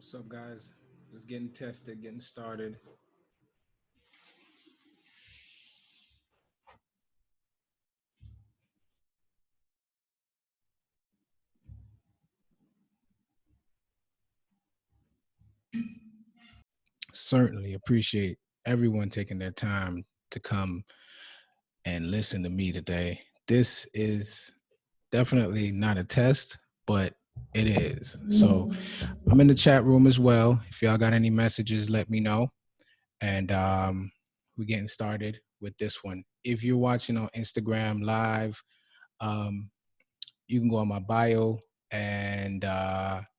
What's up, guys? Just getting tested, getting started. Certainly appreciate everyone taking their time to come and listen to me today. This is definitely not a test, but it is. So I'm in the chat room as well. If y'all got any messages, let me know. And we're getting started with this one. If you're watching on Instagram live, um, you can go on my bio and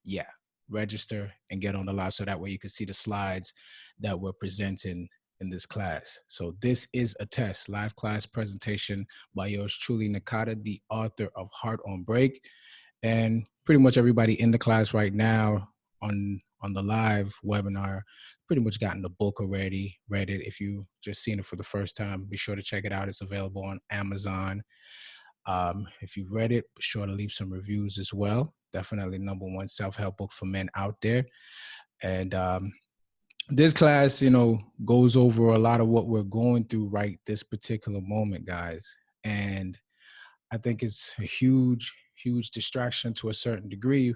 yeah, register and get on the live so that way you can see the slides that we're presenting in this class. So this is a test, live class presentation by yours truly, Nakada, the author of Heart on Break. And pretty much everybody in the class right now on the live webinar pretty much gotten the book already, read it. If you just seen it for the first time, be sure to check it out. It's available on Amazon. If you've read it, be sure to leave some reviews as well. Definitely #1 self-help book for men out there. And this class, goes over a lot of what we're going through right this particular moment, guys. And I think it's a huge, huge distraction to a certain degree,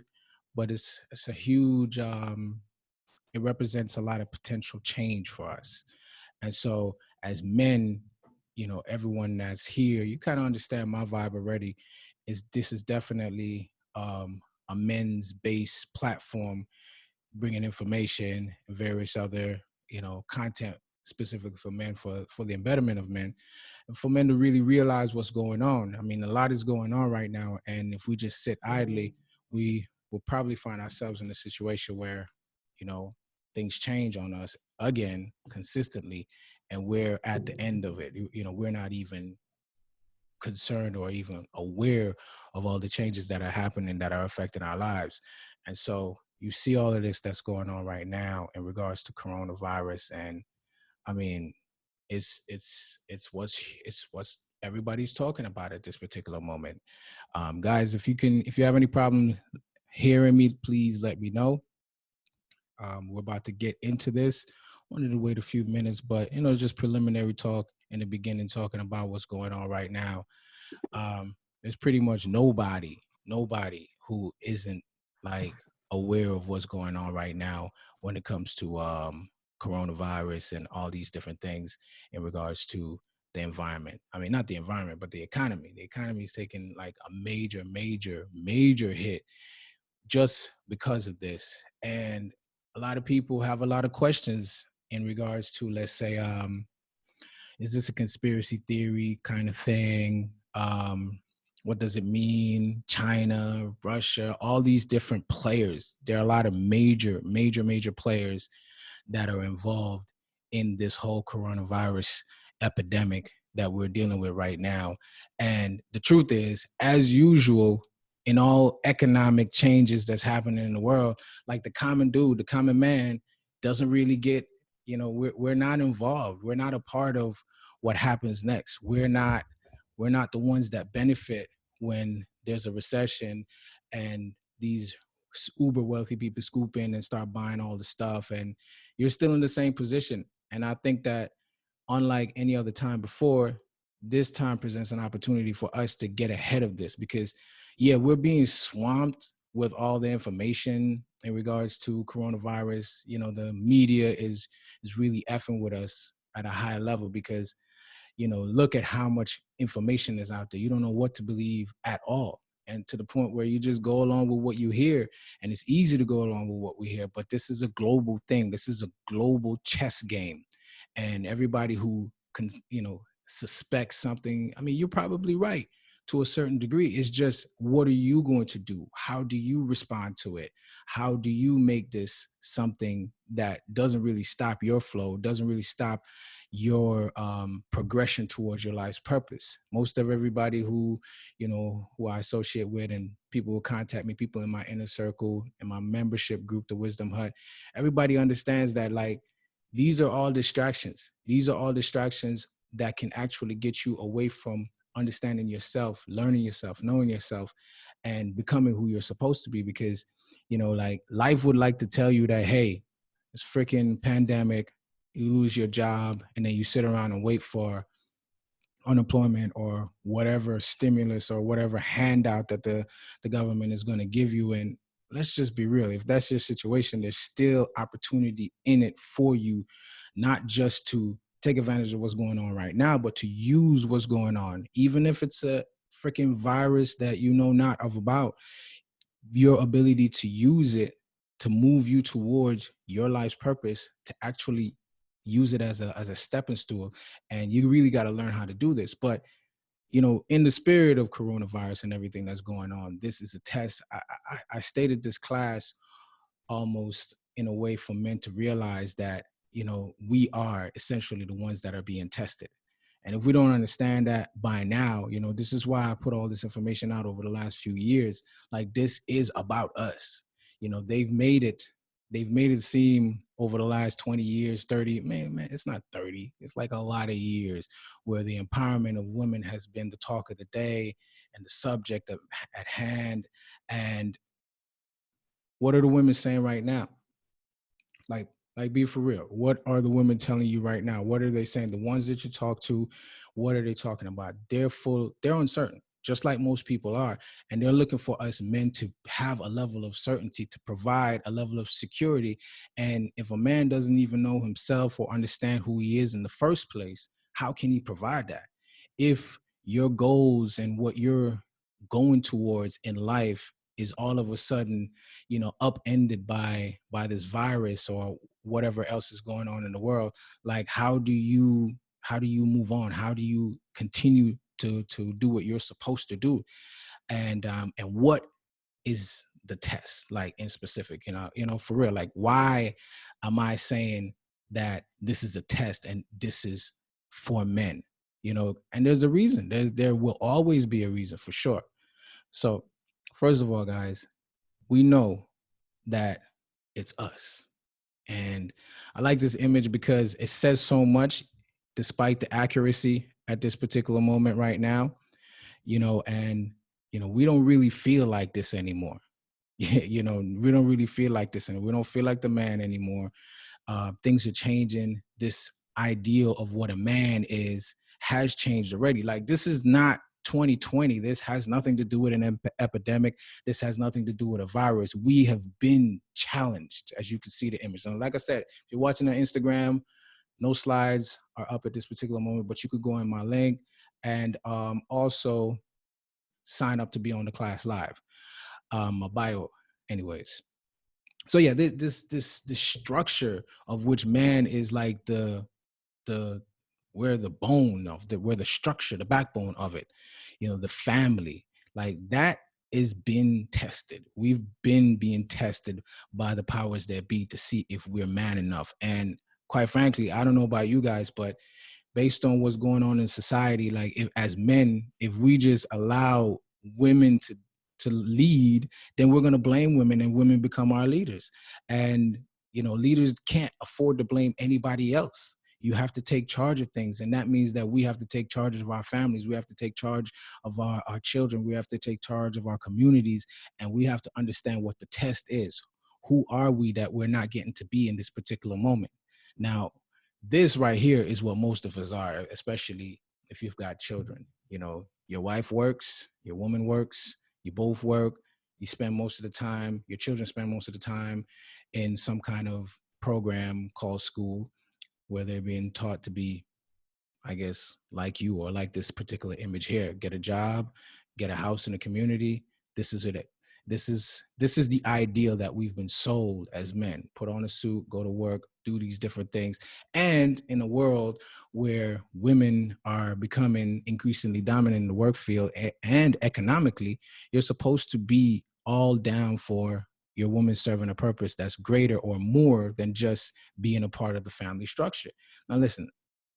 but it's a huge, it represents a lot of potential change for us. And so as men, everyone that's here, you kind of understand my vibe already. This is definitely a men's based platform, bringing information and various other, content specifically for men, for the embetterment of men, and for men to really realize what's going on. I mean, a lot is going on right now, and if we just sit idly, we will probably find ourselves in a situation where, you know, things change on us again consistently, and we're at the end of it. We're not even concerned or even aware of all the changes that are happening that are affecting our lives. And so you see all of this that's going on right now in regards to coronavirus. And I mean, it's what's everybody's talking about at this particular moment. Guys, if you have any problem hearing me, please let me know. We're about to get into this. Wanted to wait a few minutes, but just preliminary talk in the beginning, talking about what's going on right now. There's pretty much nobody who isn't like aware of what's going on right now when it comes to coronavirus and all these different things in regards to the environment. I mean, not the environment, but the economy. The economy is taking like a major, major, major hit just because of this. And a lot of people have a lot of questions in regards to, let's say, is this a conspiracy theory kind of thing? What does it mean? China, Russia, all these different players. There are a lot of major, major, major players that are involved in this whole coronavirus epidemic that we're dealing with right now. And the truth is, as usual, in all economic changes that's happening in the world, like the common dude, the common man doesn't really get, we're not involved. We're not a part of what happens next. We're not the ones that benefit when there's a recession and these uber wealthy people scoop in and start buying all the stuff, and you're still in the same position. And I think that unlike any other time before, this time presents an opportunity for us to get ahead of this, because yeah, we're being swamped with all the information in regards to coronavirus. The media is really effing with us at a high level, because look at how much information is out there. You don't know what to believe at all. And to the point where you just go along with what you hear. And it's easy to go along with what we hear, but this is a global thing. This is a global chess game. And everybody who can, suspects something, I mean, you're probably right to a certain degree. It's just, what are you going to do? How do you respond to it? How do you make this something that doesn't really stop your flow, doesn't really stop your progression towards your life's purpose? Most of everybody who I associate with, and people will contact me, people in my inner circle, in my membership group, the Wisdom Hut, everybody understands that, like, these are all distractions. These are all distractions that can actually get you away from understanding yourself, learning yourself, knowing yourself, and becoming who you're supposed to be. Because Like life would like to tell you that, hey, it's freaking pandemic, you lose your job, and then you sit around and wait for unemployment or whatever stimulus or whatever handout that the government is going to give you. And let's just be real, if that's your situation, there's still opportunity in it for you, not just to take advantage of what's going on right now, but to use what's going on, even if it's a freaking virus that you know not of about. Your ability to use it to move you towards your life's purpose, to actually use it as a stepping stool. And you really got to learn how to do this. But in the spirit of coronavirus and everything that's going on, this is a test. I stated this class almost in a way for men to realize that, we are essentially the ones that are being tested. And if we don't understand that by now, this is why I put all this information out over the last few years. Like, this is about us. They've made it seem over the last 20 years, 30, man, it's not 30. It's like a lot of years where the empowerment of women has been the talk of the day and the subject at hand. And what are the women saying right now? Like, be for real. What are the women telling you right now? What are they saying? The ones that you talk to, what are they talking about? They're uncertain, just like most people are. And they're looking for us men to have a level of certainty, to provide a level of security. And if a man doesn't even know himself or understand who he is in the first place, how can he provide that? If your goals and what you're going towards in life is all of a sudden, upended by this virus or whatever else is going on in the world, like how do you move on? How do you continue to do what you're supposed to do? And what is the test, like, in specific? For real, like, why am I saying that this is a test and this is for men? And there's a reason. There will always be a reason, for sure. So first of all, guys, we know that it's us. And I like this image because it says so much despite the accuracy at this particular moment right now, and we don't really feel like this anymore. We don't really feel like this, and we don't feel like the man anymore. Things are changing. This ideal of what a man is has changed already. Like, this is not 2020. This has nothing to do with an epidemic. This has nothing to do with a virus. We have been challenged, as you can see the image. And like I said, if you're watching on Instagram, no slides are up at this particular moment, but you could go in my link and also sign up to be on the class live. My bio, anyways. So yeah, this structure of which man is like the where the bone of where the structure, the backbone of it, the family, like that is been tested. We've been being tested by the powers that be to see if we're man enough. And quite frankly, I don't know about you guys, but based on what's going on in society, like, if as men, if we just allow women to lead, then we're going to blame women and women become our leaders. And leaders can't afford to blame anybody else. You have to take charge of things, and that means that we have to take charge of our families. We have to take charge of our children. We have to take charge of our communities, and we have to understand what the test is. Who are we that we're not getting to be in this particular moment? Now, this right here is what most of us are, especially if you've got children. Your wife works, your woman works, you both work, you spend most of the time, your children spend most of the time in some kind of program called school, where they're being taught to be, I guess, like you, or like this particular image here: get a job, get a house in the community. This is it. This is the ideal that we've been sold as men. Put on a suit, go to work, do these different things. And in a world where women are becoming increasingly dominant in the work field and economically, you're supposed to be all down for your woman serving a purpose that's greater or more than just being a part of the family structure. Now, listen,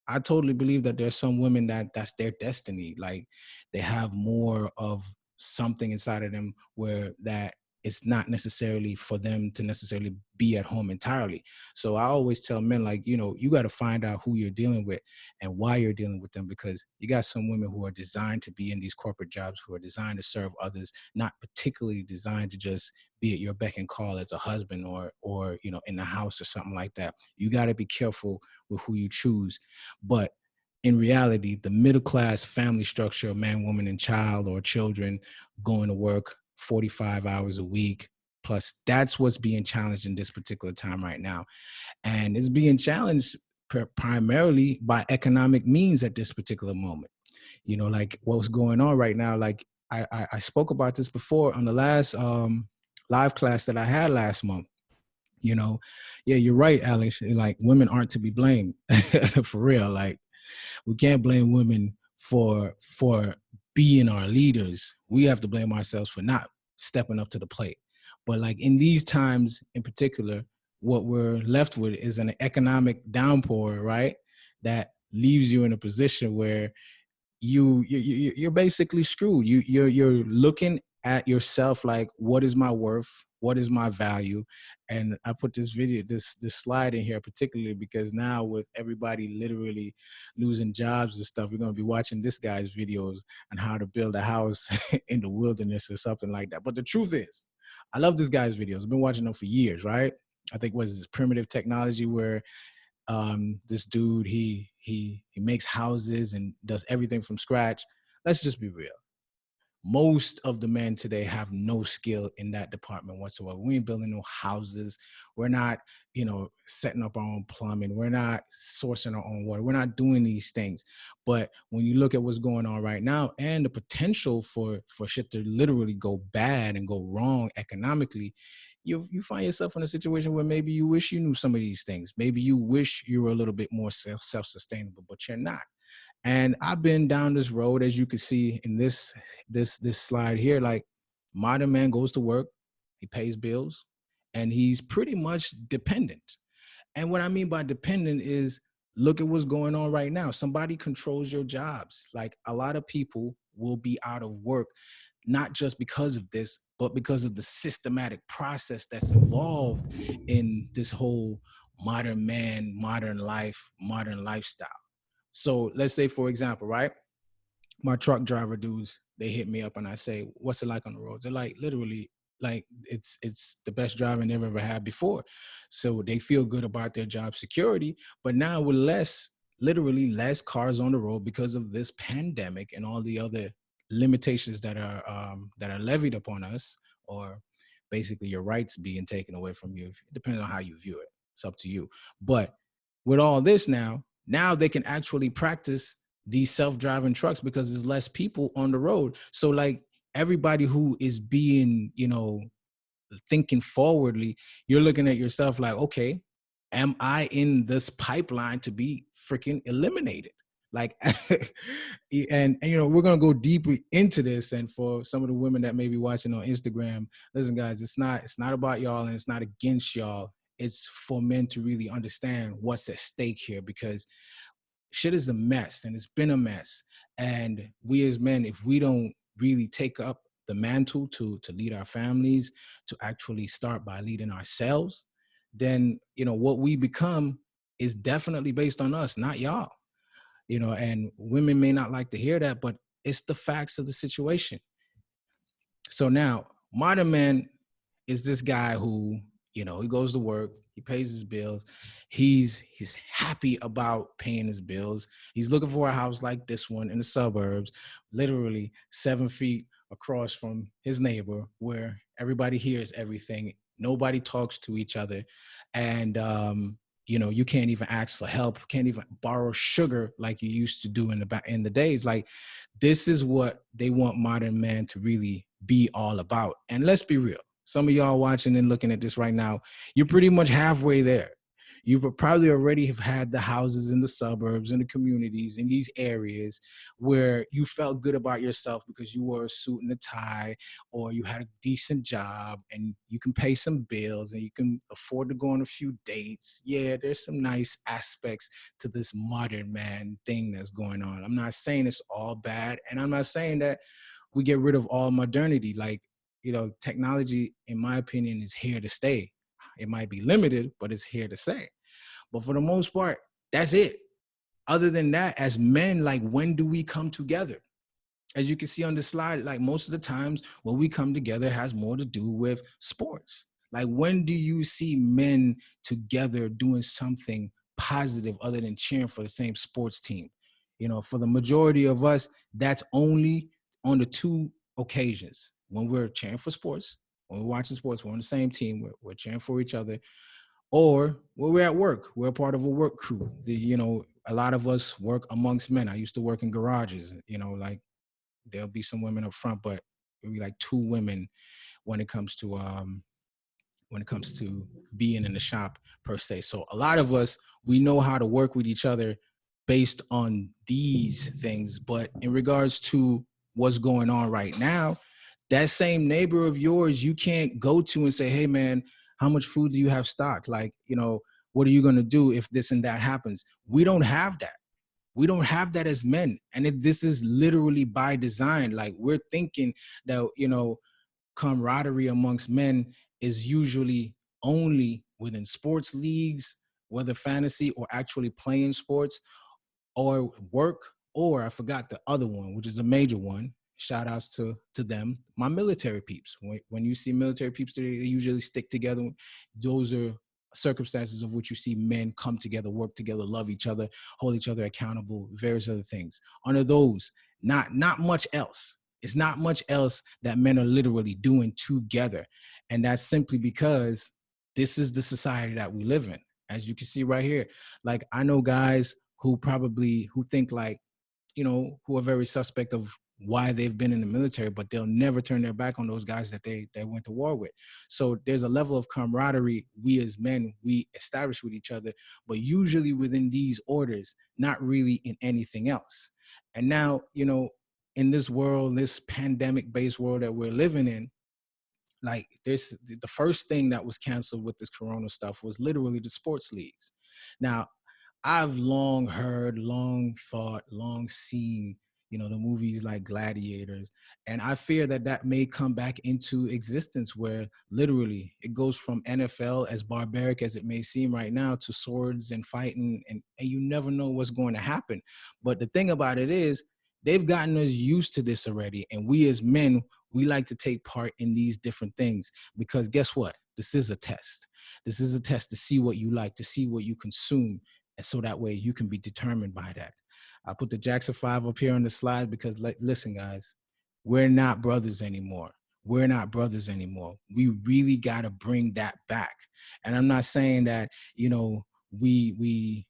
I totally believe that there's some women that's their destiny. Like, they have more of something inside of them where that it's not necessarily for them to necessarily be at home entirely. So I always tell men, like, you got to find out who you're dealing with and why you're dealing with them, because you got some women who are designed to be in these corporate jobs, who are designed to serve others, not particularly designed to just be at your beck and call as a husband, or in the house or something like that. You got to be careful with who you choose. But in reality, the middle class family structure of man, woman, and child, or children, going to work 45 hours a week plus, that's what's being challenged in this particular time right now. And it's being challenged primarily by economic means at this particular moment. Like what's going on right now. Like I spoke about this before on the last live class that I had last month. Yeah, you're right, Alex. Like, women aren't to be blamed. For real. Like, we can't blame women for being our leaders. We have to blame ourselves for not stepping up to the plate. But like in these times in particular, what we're left with is an economic downpour, right? That leaves you in a position where you're basically screwed. You're looking at yourself like, what is my worth? What is my value? And I put this slide in here particularly because now, with everybody literally losing jobs and stuff, we're going to be watching this guy's videos on how to build a house in the wilderness or something like that. But the truth is, I love this guy's videos. I've been watching them for years, right? I think was this primitive technology where this dude, he makes houses and does everything from scratch. Let's just be real. Most of the men today have no skill in that department whatsoever. We ain't building no houses. We're not, setting up our own plumbing. We're not sourcing our own water. We're not doing these things. But when you look at what's going on right now and the potential for shit to literally go bad and go wrong economically, you find yourself in a situation where maybe you wish you knew some of these things. Maybe you wish you were a little bit more self-sustainable, but you're not. And I've been down this road, as you can see in this slide here. Like, modern man goes to work, he pays bills, and he's pretty much dependent. And what I mean by dependent is, look at what's going on right now. Somebody controls your jobs. Like, a lot of people will be out of work, not just because of this, but because of the systematic process that's involved in this whole modern man, modern life, modern lifestyle. So let's say, for example, right? My truck driver dudes, they hit me up and I say, what's it like on the road? They're like, literally, like, it's the best driving they've ever had before. So they feel good about their job security. But now with literally less cars on the road because of this pandemic and all the other limitations that are levied upon us, or basically your rights being taken away from you, depending on how you view it. It's up to you. But with all this now they can actually practice these self-driving trucks because there's less people on the road. So like, everybody who is being, thinking forwardly, you're looking at yourself like, okay, am I in this pipeline to be freaking eliminated? Like, and we're gonna go deeply into this. And for some of the women that may be watching on Instagram, listen, guys, it's not about y'all and it's not against y'all. It's for men to really understand what's at stake here, because shit is a mess, and it's been a mess. And we as men, if we don't really take up the mantle to lead our families, to actually start by leading ourselves, then what we become is definitely based on us, not y'all. And women may not like to hear that, but it's the facts of the situation. So now, modern man is this guy who, he goes to work, he pays his bills, he's happy about paying his bills. He's looking for a house like this one in the suburbs, literally 7 feet across from his neighbor, where everybody hears everything, nobody talks to each other, and you can't even ask for help, can't even borrow sugar like you used to do in the days. Like, this is what they want modern man to really be all about. And let's be real, some of y'all watching and looking at this right now, you're pretty much halfway there. You probably already have had the houses in the suburbs, in the communities, in these areas where you felt good about yourself because you wore a suit and a tie, or you had a decent job and you can pay some bills and you can afford to go on a few dates. Yeah, there's some nice aspects to this modern man thing that's going on. I'm not saying it's all bad, and I'm not saying that we get rid of all modernity. Like, technology, in my opinion, is here to stay. It might be limited, but it's here to stay. But for the most part, that's it. Other than that, as men, like, when do we come together? As you can see on the slide, like, most of the times when we come together has more to do with sports. Like, when do you see men together doing something positive other than cheering for the same sports team? For the majority of us, that's only on the two occasions: when we're cheering for sports, when we're watching sports, we're on the same team, we're cheering for each other, or when we're at work, we're a part of a work crew. A lot of us work amongst men. I used to work in garages, like, there'll be some women up front, but it'll be like two women when it comes to being in the shop per se. So a lot of us, we know how to work with each other based on these things. But in regards to what's going on right now, that same neighbor of yours, you can't go to and say, hey man, how much food do you have stocked? Like, what are you going to do if this and that happens? We don't have that. We don't have that as men. And this is literally by design. Like, we're thinking that, camaraderie amongst men is usually only within sports leagues, whether fantasy or actually playing sports, or work, or I forgot the other one, which is a major one. Shout outs to them, my military peeps. When you see military peeps, they usually stick together. Those are circumstances of which you see men come together, work together, love each other, hold each other accountable, various other things. Under those, not much else. It's not much else that men are literally doing together. And that's simply because this is the society that we live in. As you can see right here, like, I know guys who think like, who are very suspect of why they've been in the military, but they'll never turn their back on those guys that they went to war with. So there's a level of camaraderie we as men, we establish with each other, but usually within these orders, not really in anything else. And now, in this world, this pandemic based world that we're living in, like, the first thing that was canceled with this corona stuff was literally the sports leagues. Now, I've long heard, long thought, long seen, the movies like Gladiators. And I fear that may come back into existence, where literally it goes from NFL, as barbaric as it may seem right now, to swords and fighting. And you never know what's going to happen. But the thing about it is, they've gotten us used to this already. And we as men, we like to take part in these different things, because guess what? This is a test. This is a test to see what you like, to see what you consume. And so that way you can be determined by that. I put the Jackson 5 up here on the slide because, listen, guys, we're not brothers anymore. We're not brothers anymore. We really got to bring that back. And I'm not saying that, we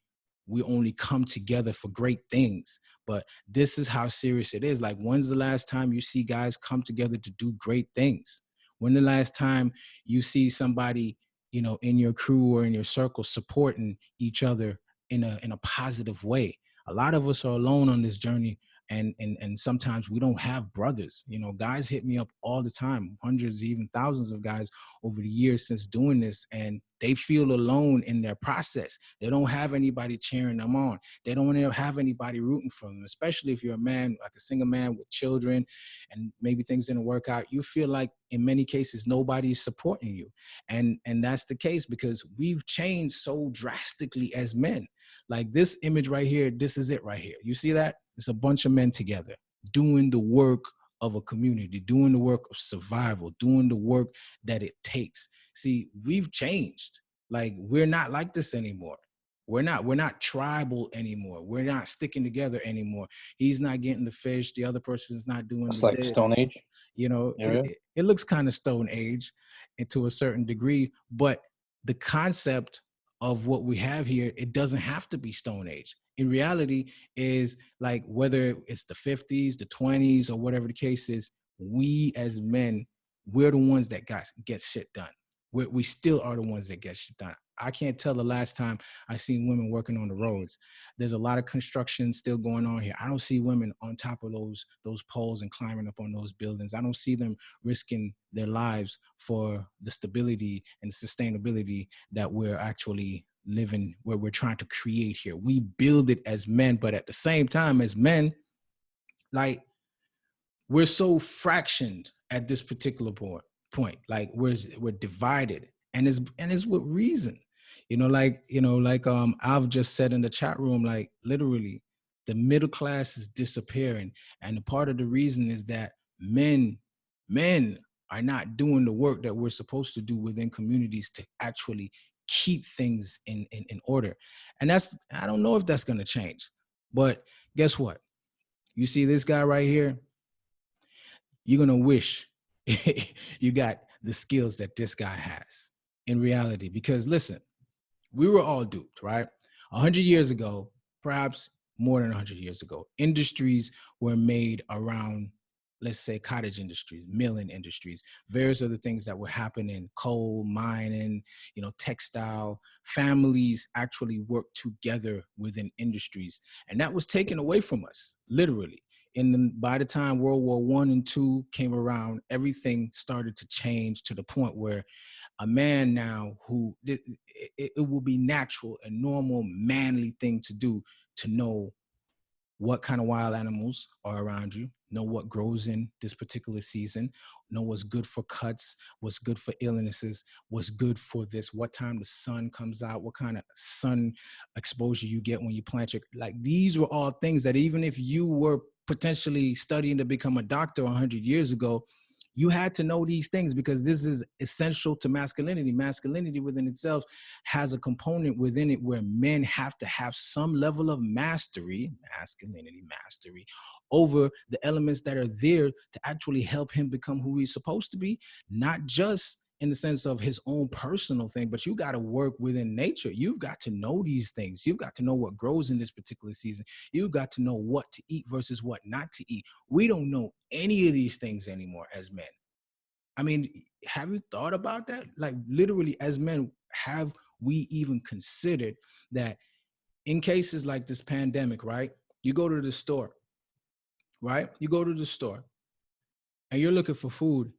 only come together for great things, but this is how serious it is. Like, when's the last time you see guys come together to do great things? When the last time you see somebody, in your crew or in your circle supporting each other in a positive way? A lot of us are alone on this journey, and sometimes we don't have brothers. Guys hit me up all the time, hundreds, even thousands of guys over the years since doing this, and they feel alone in their process. They don't have anybody cheering them on. They don't have anybody rooting for them, especially if you're a man, like a single man with children, and maybe things didn't work out. You feel like in many cases nobody's supporting you, and that's the case because we've changed so drastically as men. Like, this image right here, this is it right here. You see that? It's a bunch of men together doing the work of a community, doing the work of survival, doing the work that it takes. See, we've changed. Like, we're not like this anymore. We're not tribal anymore. We're not sticking together anymore. He's not getting the fish. The other person's not doing It's like this. Stone Age. It looks kind of Stone Age, and to a certain degree, but the concept of what we have here, it doesn't have to be Stone Age. In reality, is like, whether it's the 50s, the 20s, or whatever the case is, we as men, we're the ones that get shit done. We still are the ones that get shit done. I can't tell the last time I seen women working on the roads. There's a lot of construction still going on here. I don't see women on top of those poles and climbing up on those buildings. I don't see them risking their lives for the stability and sustainability that we're actually living, where we're trying to create here. We build it as men, but at the same time, as men, like, we're so fractioned at this particular point. Like we're divided, and it's with reason. I've just said in the chat room, like literally, the middle class is disappearing, and a part of the reason is that men are not doing the work that we're supposed to do within communities to actually keep things in order. And I don't know if that's going to change, but guess what? You see this guy right here, you're going to wish you got the skills that this guy has in reality. Because listen, we were all duped, right? 100 years ago, perhaps more than 100 years ago, industries were made around, let's say, cottage industries, milling industries, various other things that were happening, coal mining, textile. Families actually worked together within industries, and that was taken away from us, literally. By the time World War I and II came around, everything started to change to the point where a man now it will be natural and normal manly thing to do to know what kind of wild animals are around you, know what grows in this particular season, know what's good for cuts, what's good for illnesses, what's good for this, what time the sun comes out, what kind of sun exposure you get when you plant your, like these were all things that even if you were potentially studying to become a doctor 100 years ago, you had to know these things because this is essential to masculinity. Masculinity within itself has a component within it where men have to have some level of mastery, masculinity mastery, over the elements that are there to actually help him become who he's supposed to be, not just in the sense of his own personal thing, but you got to work within nature. You've got to know these things. You've got to know what grows in this particular season. You've got to know what to eat versus what not to eat. We don't know any of these things anymore as men. I mean, have you thought about that? Like literally as men, have we even considered that in cases like this pandemic, right? You go to the store, right? You go to the store and you're looking for food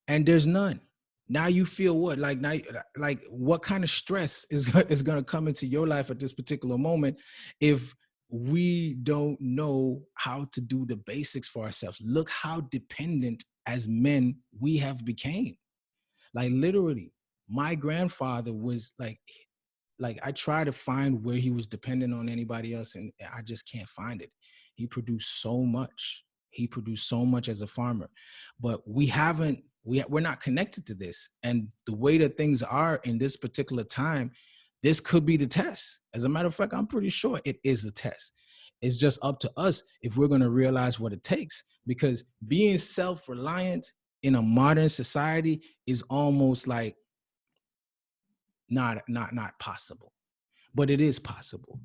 and there's none. Now you feel what? Like what kind of stress is going to come into your life at this particular moment if we don't know how to do the basics for ourselves? Look how dependent as men we have became. Like literally, my grandfather was like I try to find where he was dependent on anybody else, and I just can't find it. He produced so much. He produced so much as a farmer, but we're not connected to this. And the way that things are in this particular time, this could be the test. As a matter of fact, I'm pretty sure it is a test. It's just up to us if we're going to realize what it takes, because being self-reliant in a modern society is almost like not possible, but it is possible.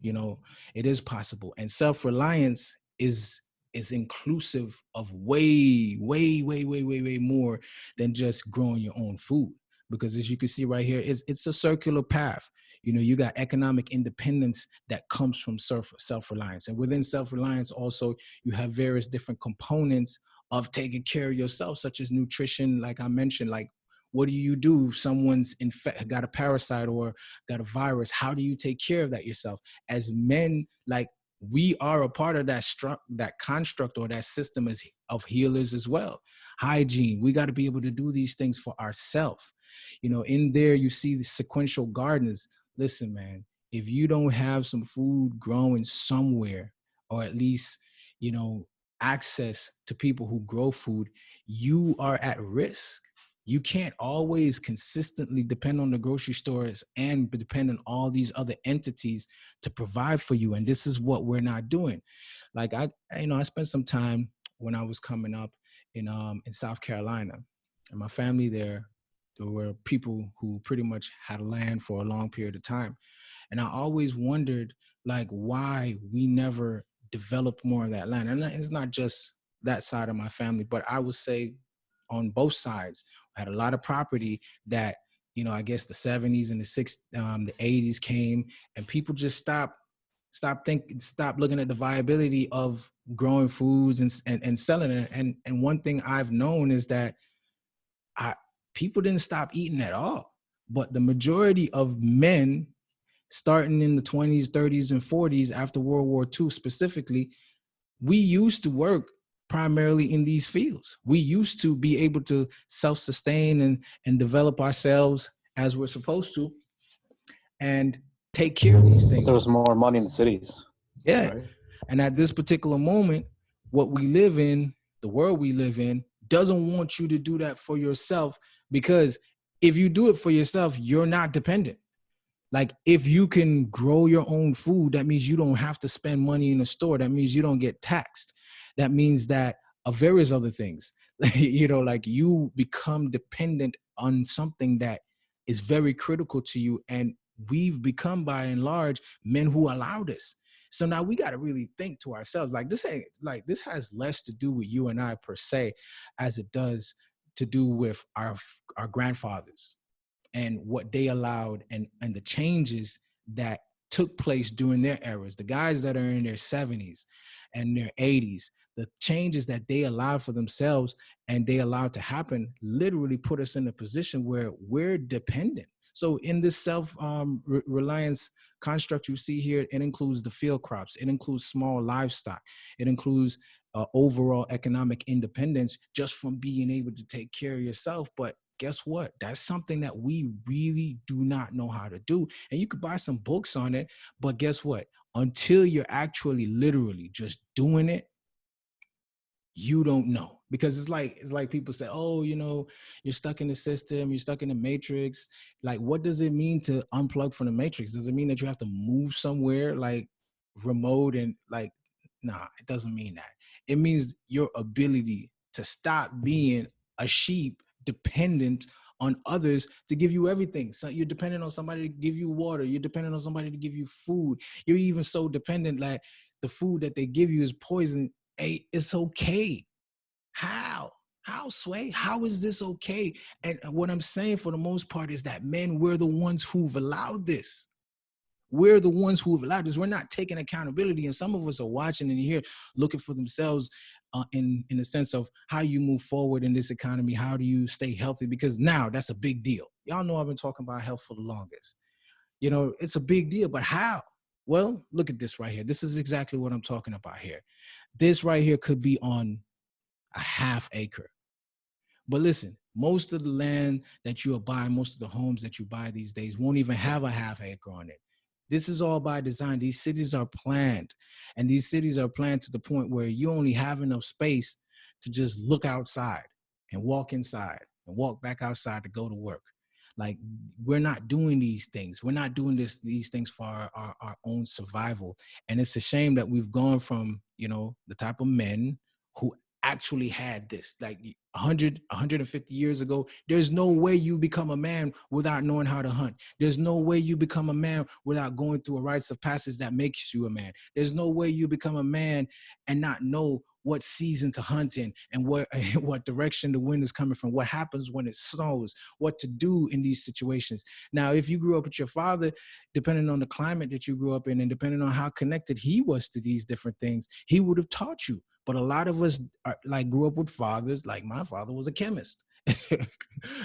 It is possible. And self-reliance is inclusive of way more than just growing your own food, because as you can see right here, it's a circular path. You got economic independence that comes from self-reliance, and within self-reliance also you have various different components of taking care of yourself, such as nutrition, like I mentioned. Like, what do you do if someone's got a parasite or got a virus? How do you take care of that yourself? As men, like, we are a part of that construct or that system of healers as well. Hygiene, we got to be able to do these things for ourselves. In there you see the sequential gardeners. Listen, man, if you don't have some food growing somewhere, or at least access to people who grow food, you are at risk. You can't always consistently depend on the grocery stores and depend on all these other entities to provide for you. And this is what we're not doing. Like I spent some time when I was coming up in South Carolina, and my family there were people who pretty much had land for a long period of time. And I always wondered, like, why we never developed more of that land. And it's not just that side of my family, but I would say on both sides, I had a lot of property that, I guess the 70s and the 80s came, and people just stopped looking at the viability of growing foods and selling it. And one thing I've known is that people didn't stop eating at all, but the majority of men, starting in the 20s, 30s, and 40s after World War II specifically, we used to work primarily in these fields. We used to be able to self-sustain and develop ourselves as we're supposed to and take care of these There things. was more money in the cities, Yeah. right? And at this particular moment, what we live in, the world we live in, doesn't want you to do that for yourself, because if you do it for yourself, you're not dependent. Like, if you can grow your own food, that means you don't have to spend money in a store. That means you don't get taxed. That means that various other things, like you become dependent on something that is very critical to you. And we've become, by and large, men who allow this. So now we got to really think to ourselves, like, this has less to do with you and I per se, as it does to do with our grandfathers and what they allowed, and the changes that took place during their eras. The guys that are in their 70s and their 80s, the changes that they allowed for themselves and they allowed to happen literally put us in a position where we're dependent. So in this self-reliance construct you see here, it includes the field crops, it includes small livestock, it includes overall economic independence, just from being able to take care of yourself. But guess what? That's something that we really do not know how to do. And you could buy some books on it, but guess what? Until you're actually literally just doing it, you don't know. Because it's like people say, oh, you're stuck in the system, you're stuck in the matrix. Like, what does it mean to unplug from the matrix? Does it mean that you have to move somewhere like remote and like, nah, it doesn't mean that. It means your ability to stop being a sheep dependent on others to give you everything. So you're dependent on somebody to give you water, you're dependent on somebody to give you food. You're even so dependent like the food that they give you is poison. Hey, it's okay. How? How, Sway? How is this okay? And what I'm saying for the most part is that, men, we're the ones who've allowed this. We're the ones who've allowed this. We're not taking accountability. And some of us are watching and here looking for themselves in the sense of how you move forward in this economy. How do you stay healthy? Because now that's a big deal. Y'all know I've been talking about health for the longest. It's a big deal, but how? Well, look at this right here. This is exactly what I'm talking about here. This right here could be on a half acre. But listen, most of the land that you buy, most of the homes that you buy these days won't even have a half acre on it. This is all by design. These cities are planned, and these cities are planned to the point where you only have enough space to just look outside and walk inside and walk back outside to go to work. Like, we're not doing these things. We're not doing these things for our own survival. And it's a shame that we've gone from, the type of men who actually had this, like 150 years ago. There's no way you become a man without knowing how to hunt. There's no way you become a man without going through a rites of passage that makes you a man. There's no way you become a man and not know what season to hunt in and what direction the wind is coming from, what happens when it snows, what to do in these situations. Now, if you grew up with your father, depending on the climate that you grew up in and depending on how connected he was to these different things, he would have taught you. But a lot of us grew up with fathers, like my father was a chemist.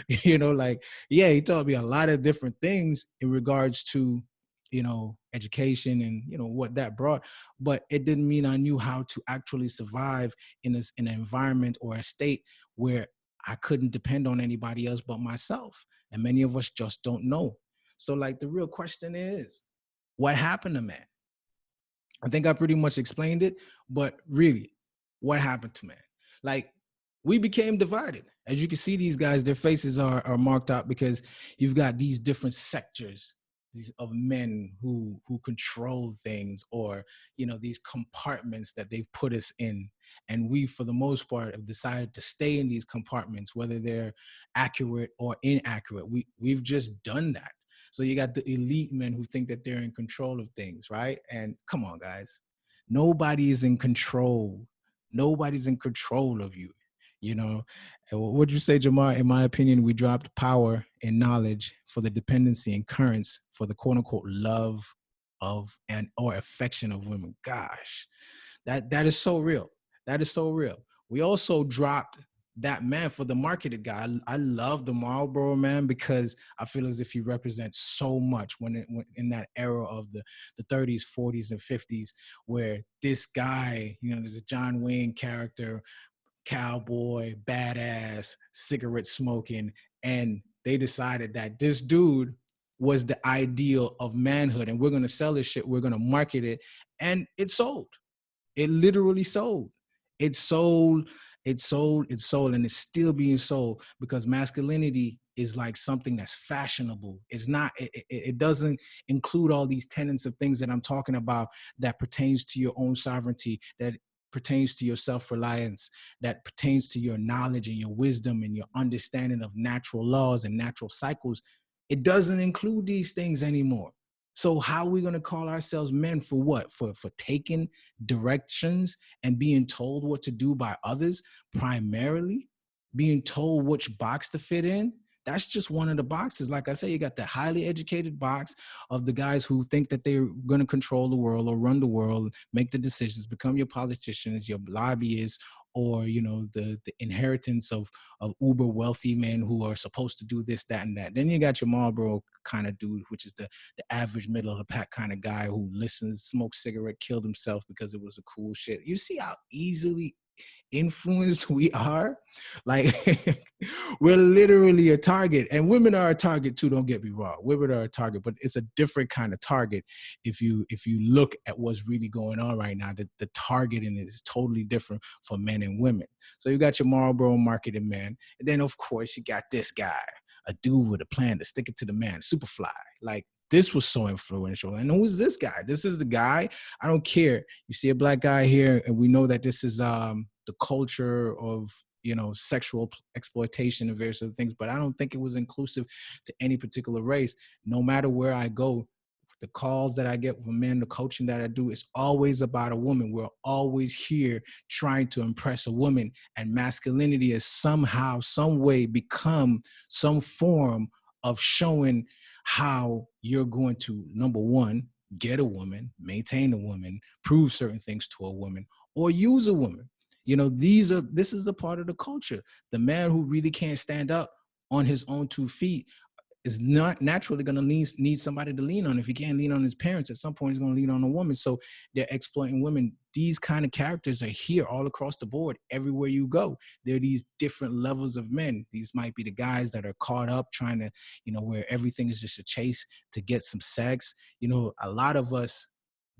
Yeah, he taught me a lot of different things in regards to, education and, what that brought. But it didn't mean I knew how to actually survive in an environment or a state where I couldn't depend on anybody else but myself. And many of us just don't know. So, like, the real question is, what happened to man? I think I pretty much explained it, but really, what happened to man? Like, we became divided. As you can see, these guys, their faces are marked out because you've got these different sectors of men who control things, or these compartments that they've put us in. And we, for the most part, have decided to stay in these compartments, whether they're accurate or inaccurate. We've just done that. So you got the elite men who think that they're in control of things, right? And come on, guys, nobody is in control. Nobody's in control of you. And what would you say, Jamar? In my opinion, we dropped power and knowledge for the dependency and currents for the quote unquote love of and or affection of women. Gosh, that is so real. That is so real. We also dropped that man, for the marketed guy. I love the Marlboro man because I feel as if he represents so much when in that era of the 30s, 40s, and 50s, where this guy, you know, there's a John Wayne character, cowboy, badass, cigarette smoking, and they decided that this dude was the ideal of manhood, and we're gonna sell this shit, we're gonna market it, and it sold. It literally sold. It sold, it sold, it sold, and it's still being sold because masculinity is like something that's fashionable. It's not, it doesn't include all these tenets of things that I'm talking about that pertains to your own sovereignty, that pertains to your self-reliance, that pertains to your knowledge and your wisdom and your understanding of natural laws and natural cycles. It doesn't include these things anymore. So how are we going to call ourselves men for what? For taking directions and being told what to do by others, primarily being told which box to fit in? That's just one of the boxes. Like I said, you got the highly educated box of the guys who think that they're going to control the world or run the world, make the decisions, become your politicians, your lobbyists, or, you know, the inheritance of uber wealthy men who are supposed to do this, that, and that. Then you got your Marlboro kind of dude, which is the average middle of the pack kind of guy who listens, smokes cigarette, killed himself because it was a cool shit. You see how easily influenced we are? Like we're literally a target, and women are a target too, don't get me wrong. Women are a target, but it's a different kind of target. If you look at what's really going on right now, the targeting is totally different for men and women. So you got your Marlboro marketing man, and then of course you got this guy, a dude with a plan to stick it to the man, Superfly. Like, this was so influential. And who's this guy? This is the guy. I don't care. You see a black guy here, and we know that this is the culture of, you know, sexual exploitation and various other things, but I don't think it was inclusive to any particular race. No matter where I go, the calls that I get from men, the coaching that I do, is always about a woman. We're always here trying to impress a woman, and masculinity has somehow, some way become some form of showing how you're going to, number one, get a woman, maintain a woman, prove certain things to a woman, or use a woman. You know, this is a part of the culture. The man who really can't stand up on his own 2 feet is not naturally going to need somebody to lean on. If he can't lean on his parents, at some point he's going to lean on a woman. So they're exploiting women. These kind of characters are here all across the board, everywhere you go. There are these different levels of men. These might be the guys that are caught up trying to, you know, where everything is just a chase to get some sex. You know, a lot of us,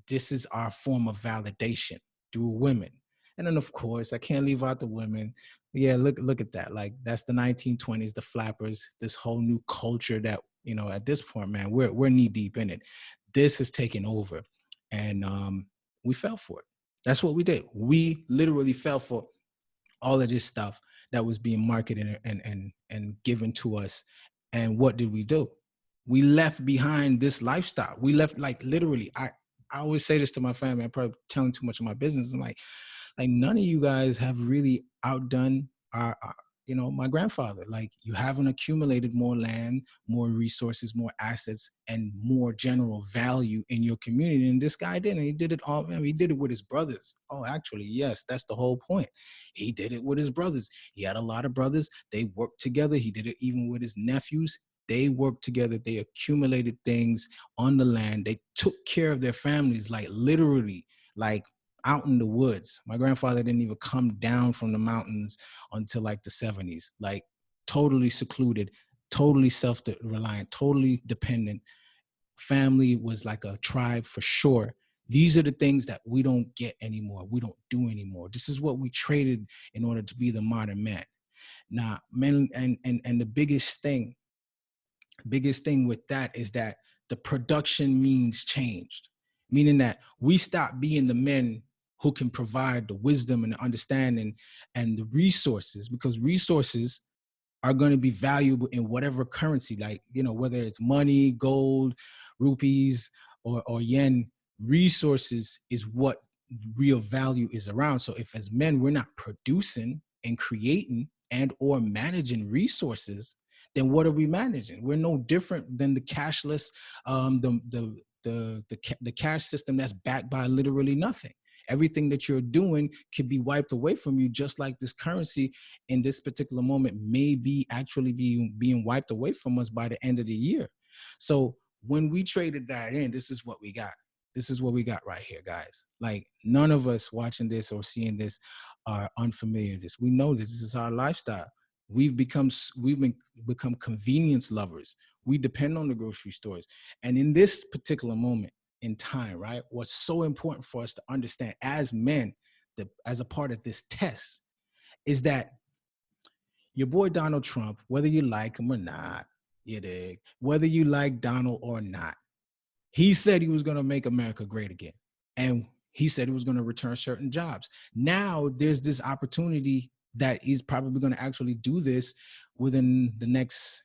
this is our form of validation through women. And then of course, I can't leave out the women. Yeah, look at that. Like, that's the 1920s, the flappers, this whole new culture that, you know, at this point, man, we're knee deep in it. This has taken over, and we fell for it. That's what we did. We literally fell for all of this stuff that was being marketed and given to us. And what did we do? We left behind this lifestyle. We left, like, literally. I always say this to my family. I'm probably telling too much of my business. I'm like none of you guys have really outdone our you know, my grandfather. Like, you haven't accumulated more land, more resources, more assets, and more general value in your community. And this guy did, and he did it all. Man, he did it with his brothers. Oh, actually, yes, that's the whole point. He did it with his brothers. He had a lot of brothers. They worked together. He did it even with his nephews. They worked together. They accumulated things on the land. They took care of their families, like, literally, like, out in the woods. My grandfather didn't even come down from the mountains until like the 70s, like, totally secluded, totally self-reliant, totally dependent. Family was like a tribe for sure. These are the things that we don't get anymore. We don't do anymore. This is what we traded in order to be the modern man. Now, men, and the biggest thing with that is that the production means changed, meaning that we stop being the men who can provide the wisdom and the understanding and the resources, because resources are going to be valuable in whatever currency, like, you know, whether it's money, gold, rupees, or yen. Resources is what real value is around. So if, as men, we're not producing and creating and or managing resources, then what are we managing? We're no different than the cashless, the cash system that's backed by literally nothing. Everything that you're doing could be wiped away from you, just like this currency in this particular moment may be actually being wiped away from us by the end of the year. So when we traded that in, this is what we got. This is what we got right here, guys. Like, none of us watching this or seeing this are unfamiliar with this. We know this is our lifestyle. We've become convenience lovers. We depend on the grocery stores. And in this particular moment in time, right, what's so important for us to understand as men, as a part of this test, is that your boy Donald Trump, whether you like him or not, you dig, whether you like Donald or not, he said he was going to make America great again. And he said he was going to return certain jobs. Now there's this opportunity that he's probably going to actually do this within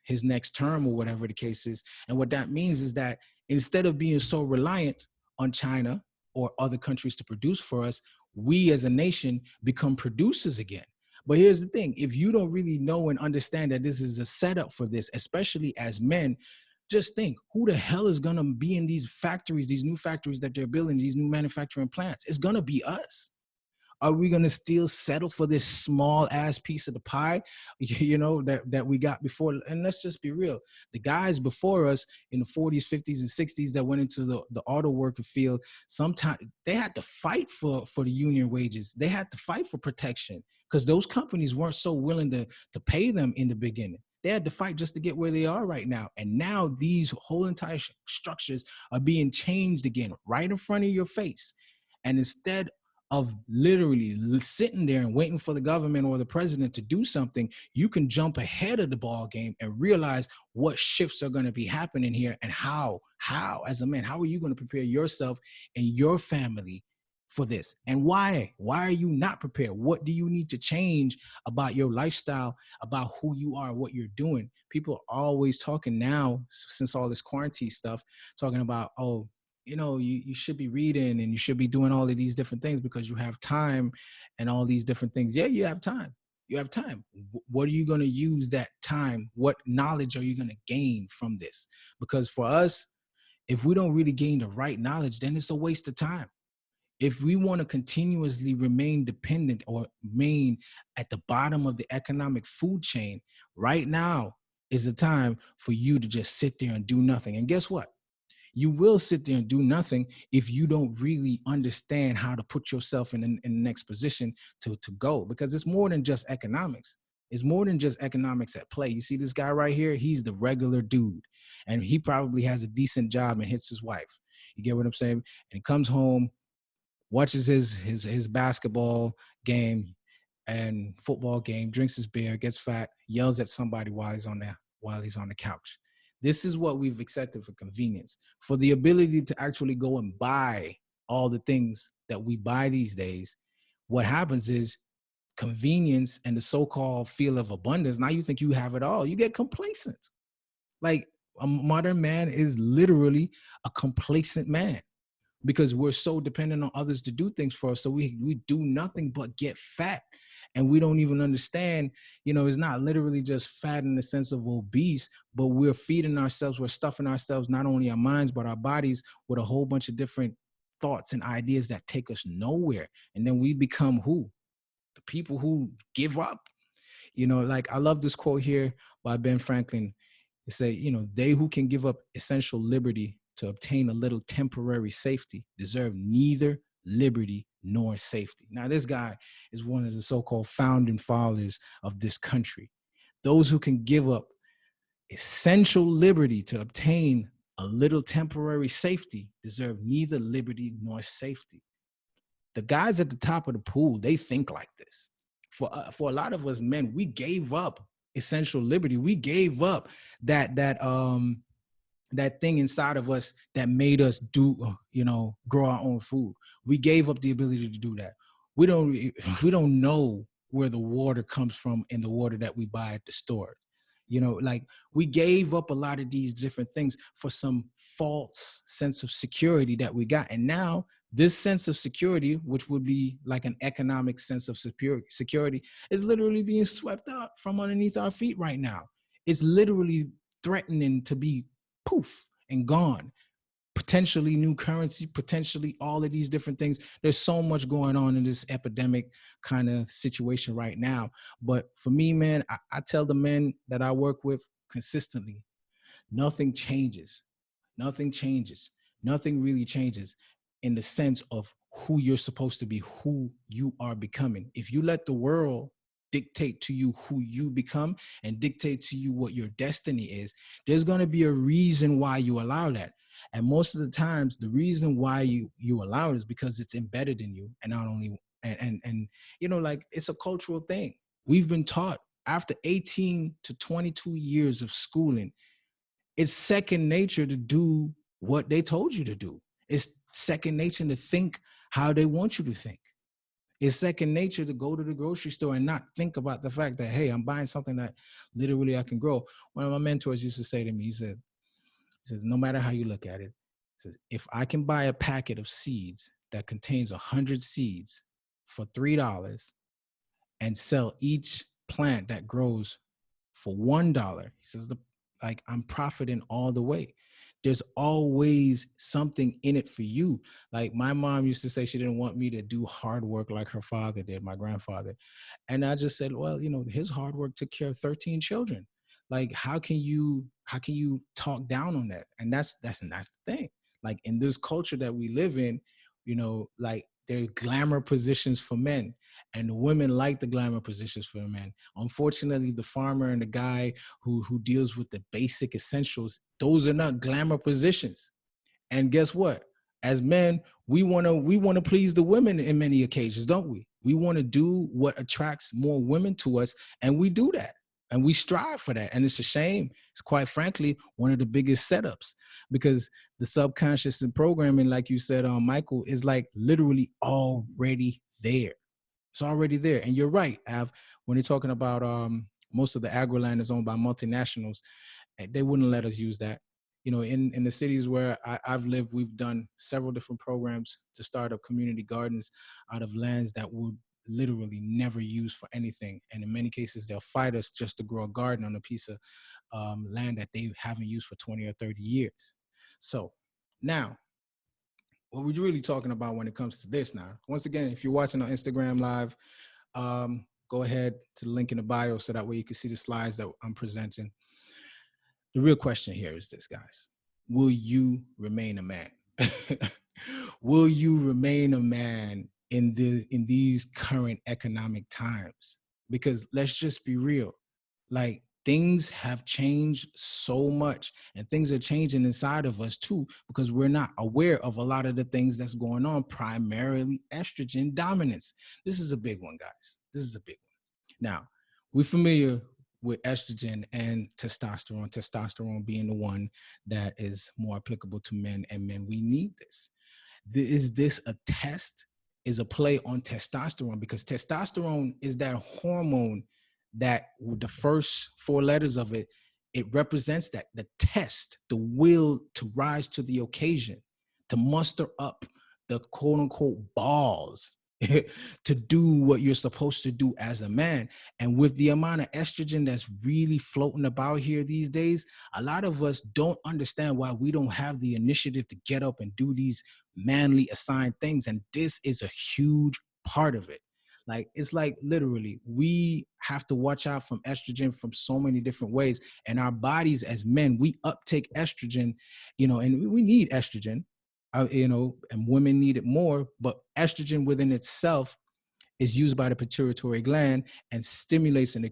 his next term or whatever the case is. And what that means is that instead of being so reliant on China or other countries to produce for us, we as a nation become producers again. But here's the thing, if you don't really know and understand that this is a setup for this, especially as men, just think, who the hell is going to be in these factories, these new factories that they're building, these new manufacturing plants? It's going to be us. Are we going to still settle for this small ass piece of the pie, that we got before? And let's just be real. The guys before us in the 40s, 50s, and 60s that went into the auto worker field, sometimes they had to fight for the union wages. They had to fight for protection because those companies weren't so willing to pay them in the beginning. They had to fight just to get where they are right now. And now these whole entire structures are being changed again right in front of your face. And instead of literally sitting there and waiting for the government or the president to do something, you can jump ahead of the ball game and realize what shifts are going to be happening here and how as a man, how are you going to prepare yourself and your family for this? And why are you not prepared? What do you need to change about your lifestyle, about who you are, what you're doing? People are always talking now, since all this quarantine stuff, talking about, oh, you should be reading and you should be doing all of these different things because you have time and all these different things. Yeah, you have time. You have time. What are you going to use that time? What knowledge are you going to gain from this? Because for us, if we don't really gain the right knowledge, then it's a waste of time. If we want to continuously remain dependent or remain at the bottom of the economic food chain, right now is a time for you to just sit there and do nothing. And guess what? You will sit there and do nothing if you don't really understand how to put yourself in the next position to go, because it's more than just economics. It's more than just economics at play. You see this guy right here? He's the regular dude, and he probably has a decent job and hits his wife. You get what I'm saying? And he comes home, watches his basketball game and football game, drinks his beer, gets fat, yells at somebody while he's on the couch. This is what we've accepted for convenience. For the ability to actually go and buy all the things that we buy these days, what happens is convenience and the so-called feel of abundance. Now you think you have it all. You get complacent. Like, a modern man is literally a complacent man, because we're so dependent on others to do things for us. So we do nothing but get fat. And we don't even understand, it's not literally just fat in the sense of obese, but we're feeding ourselves, we're stuffing ourselves, not only our minds, but our bodies, with a whole bunch of different thoughts and ideas that take us nowhere. And then we become who? The people who give up. Like, I love this quote here by Ben Franklin. It say, they who can give up essential liberty to obtain a little temporary safety deserve neither liberty nor safety. Now, this guy is one of the so-called founding fathers of this country. Those who can give up essential liberty to obtain a little temporary safety deserve neither liberty nor safety. The guys at the top of the pool, they think like this. For a lot of us men, we gave up essential liberty. We gave up that thing inside of us that made us grow our own food. We gave up the ability to do that. We don't know where the water comes from in the water that we buy at the store. Like, we gave up a lot of these different things for some false sense of security that we got. And now this sense of security, which would be like an economic sense of security, is literally being swept out from underneath our feet right now. It's literally threatening to be poof and gone. potentially new currency, potentially all of these different things. There's so much going on in this epidemic kind of situation right now. But for me, man, I tell the men that I work with consistently, nothing changes. Nothing changes. Nothing really changes in the sense of who you're supposed to be, who you are becoming. If you let the world dictate to you who you become and dictate to you what your destiny is, there's going to be a reason why you allow that. And most of the times, the reason why you allow it is because it's embedded in you. And not only, and you know, like, it's a cultural thing. We've been taught after 18 to 22 years of schooling, it's second nature to do what they told you to do. It's second nature to think how they want you to think. It's second nature to go to the grocery store and not think about the fact that, hey, I'm buying something that literally I can grow. One of my mentors used to say to me, he says, no matter how you look at it, he says, if I can buy a packet of seeds that contains 100 seeds for $3 and sell each plant that grows for $1, he says, like, I'm profiting all the way. There's always something in it for you. Like, my mom used to say she didn't want me to do hard work like her father did, my grandfather. And I just said, well, you know, his hard work took care of 13 children. Like, how can you talk down on that? And that's the thing. Like, in this culture that we live in, you know, like, there are glamour positions for men, and the women like the glamour positions for the men. Unfortunately, the farmer and the guy who deals with the basic essentials, those are not glamour positions. And guess what? As men, we want to please the women in many occasions, don't we? We want to do what attracts more women to us, and we do that. And we strive for that. And it's a shame. It's, quite frankly, one of the biggest setups, because the subconscious and programming, like you said, Michael, is like literally already there. It's already there. And you're right, Av, when you're talking about most of the agri-land is owned by multinationals, they wouldn't let us use that. You know, in the cities where I've lived, we've done several different programs to start up community gardens out of lands that would literally never use for anything. And in many cases, they'll fight us just to grow a garden on a piece of land that they haven't used for 20 or 30 years. So now, what we're really talking about when it comes to this now, once again, if you're watching on Instagram Live, go ahead to the link in the bio so that way you can see the slides that I'm presenting. The real question here is this, guys. Will you remain a man? Will you remain a man in these current economic times? Because let's just be real. Like, things have changed so much, and things are changing inside of us too, because we're not aware of a lot of the things that's going on, primarily estrogen dominance. This is a big one, guys. This is a big one. Now, we're familiar with estrogen and testosterone being the one that is more applicable to men, and men, we need this. Is this a test? Is a play on testosterone? Because testosterone is that hormone that, with the first four letters of it, it represents that the test, the will to rise to the occasion, to muster up the quote unquote balls to do what you're supposed to do as a man. And with the amount of estrogen that's really floating about here these days, a lot of us don't understand why we don't have the initiative to get up and do these manly assigned things. And this is a huge part of it. Like, it's like literally we have to watch out from estrogen from so many different ways. And our bodies as men, we uptake estrogen, you know, and we need estrogen, you know, and women need it more. But estrogen within itself is used by the pituitary gland and stimulates and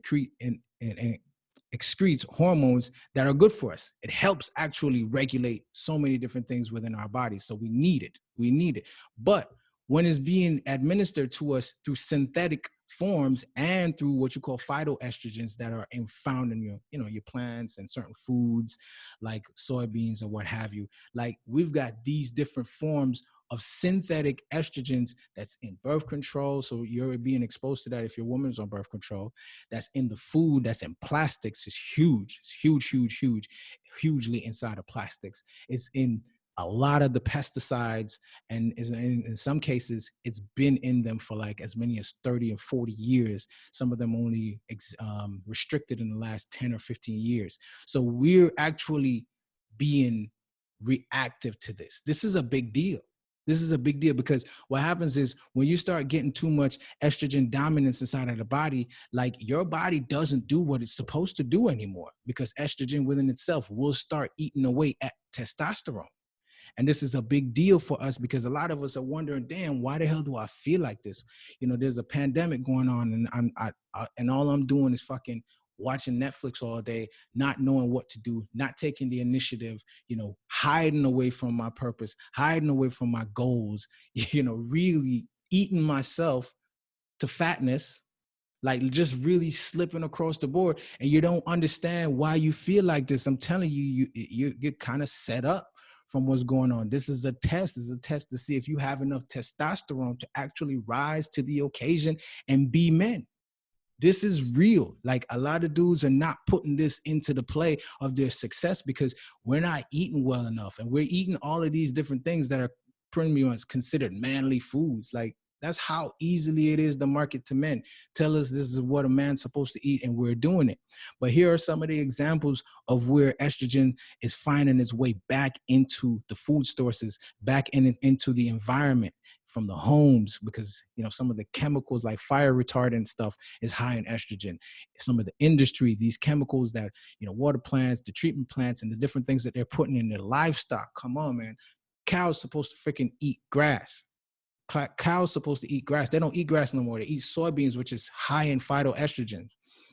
excretes hormones that are good for us. It helps actually regulate so many different things within our bodies. So we need it. We need it. But when it's being administered to us through synthetic forms and through what you call phytoestrogens that are found in your, you know, your plants and certain foods like soybeans or what have you, like, we've got these different forms of synthetic estrogens that's in birth control. So you're being exposed to that if your woman's on birth control. That's in the food, that's in plastics. It's huge. It's huge, huge, huge, hugely inside of plastics. It's in a lot of the pesticides, and in some cases, it's been in them for like as many as 30 or 40 years. Some of them only restricted in the last 10 or 15 years. So we're actually being reactive to this. This is a big deal. This is a big deal because what happens is when you start getting too much estrogen dominance inside of the body, like your body doesn't do what it's supposed to do anymore because estrogen within itself will start eating away at testosterone. And this is a big deal for us because a lot of us are wondering, damn, why the hell do I feel like this? You know, there's a pandemic going on and and all I'm doing is fucking watching Netflix all day, not knowing what to do, not taking the initiative, you know, hiding away from my purpose, hiding away from my goals, you know, really eating myself to fatness, like just really slipping across the board, and you don't understand why you feel like this. I'm telling you, you're kind of set up from what's going on. This is a test. It's a test to see if you have enough testosterone to actually rise to the occasion and be men. This is real. Like a lot of dudes are not putting this into the play of their success because we're not eating well enough, and we're eating all of these different things that are pretty much considered manly foods. Like that's how easily it is to market to men. Tell us this is what a man's supposed to eat, and we're doing it. But here are some of the examples of where estrogen is finding its way back into the food sources, back into the environment, from the homes, because you know some of the chemicals like fire retardant stuff is high in estrogen. Some of the industry, these chemicals that, you know, water plants, the treatment plants, and the different things that they're putting in their livestock. Come on, man. Cows supposed to freaking eat grass. Cows supposed to eat grass. They don't eat grass no more. They eat soybeans, which is high in phytoestrogen.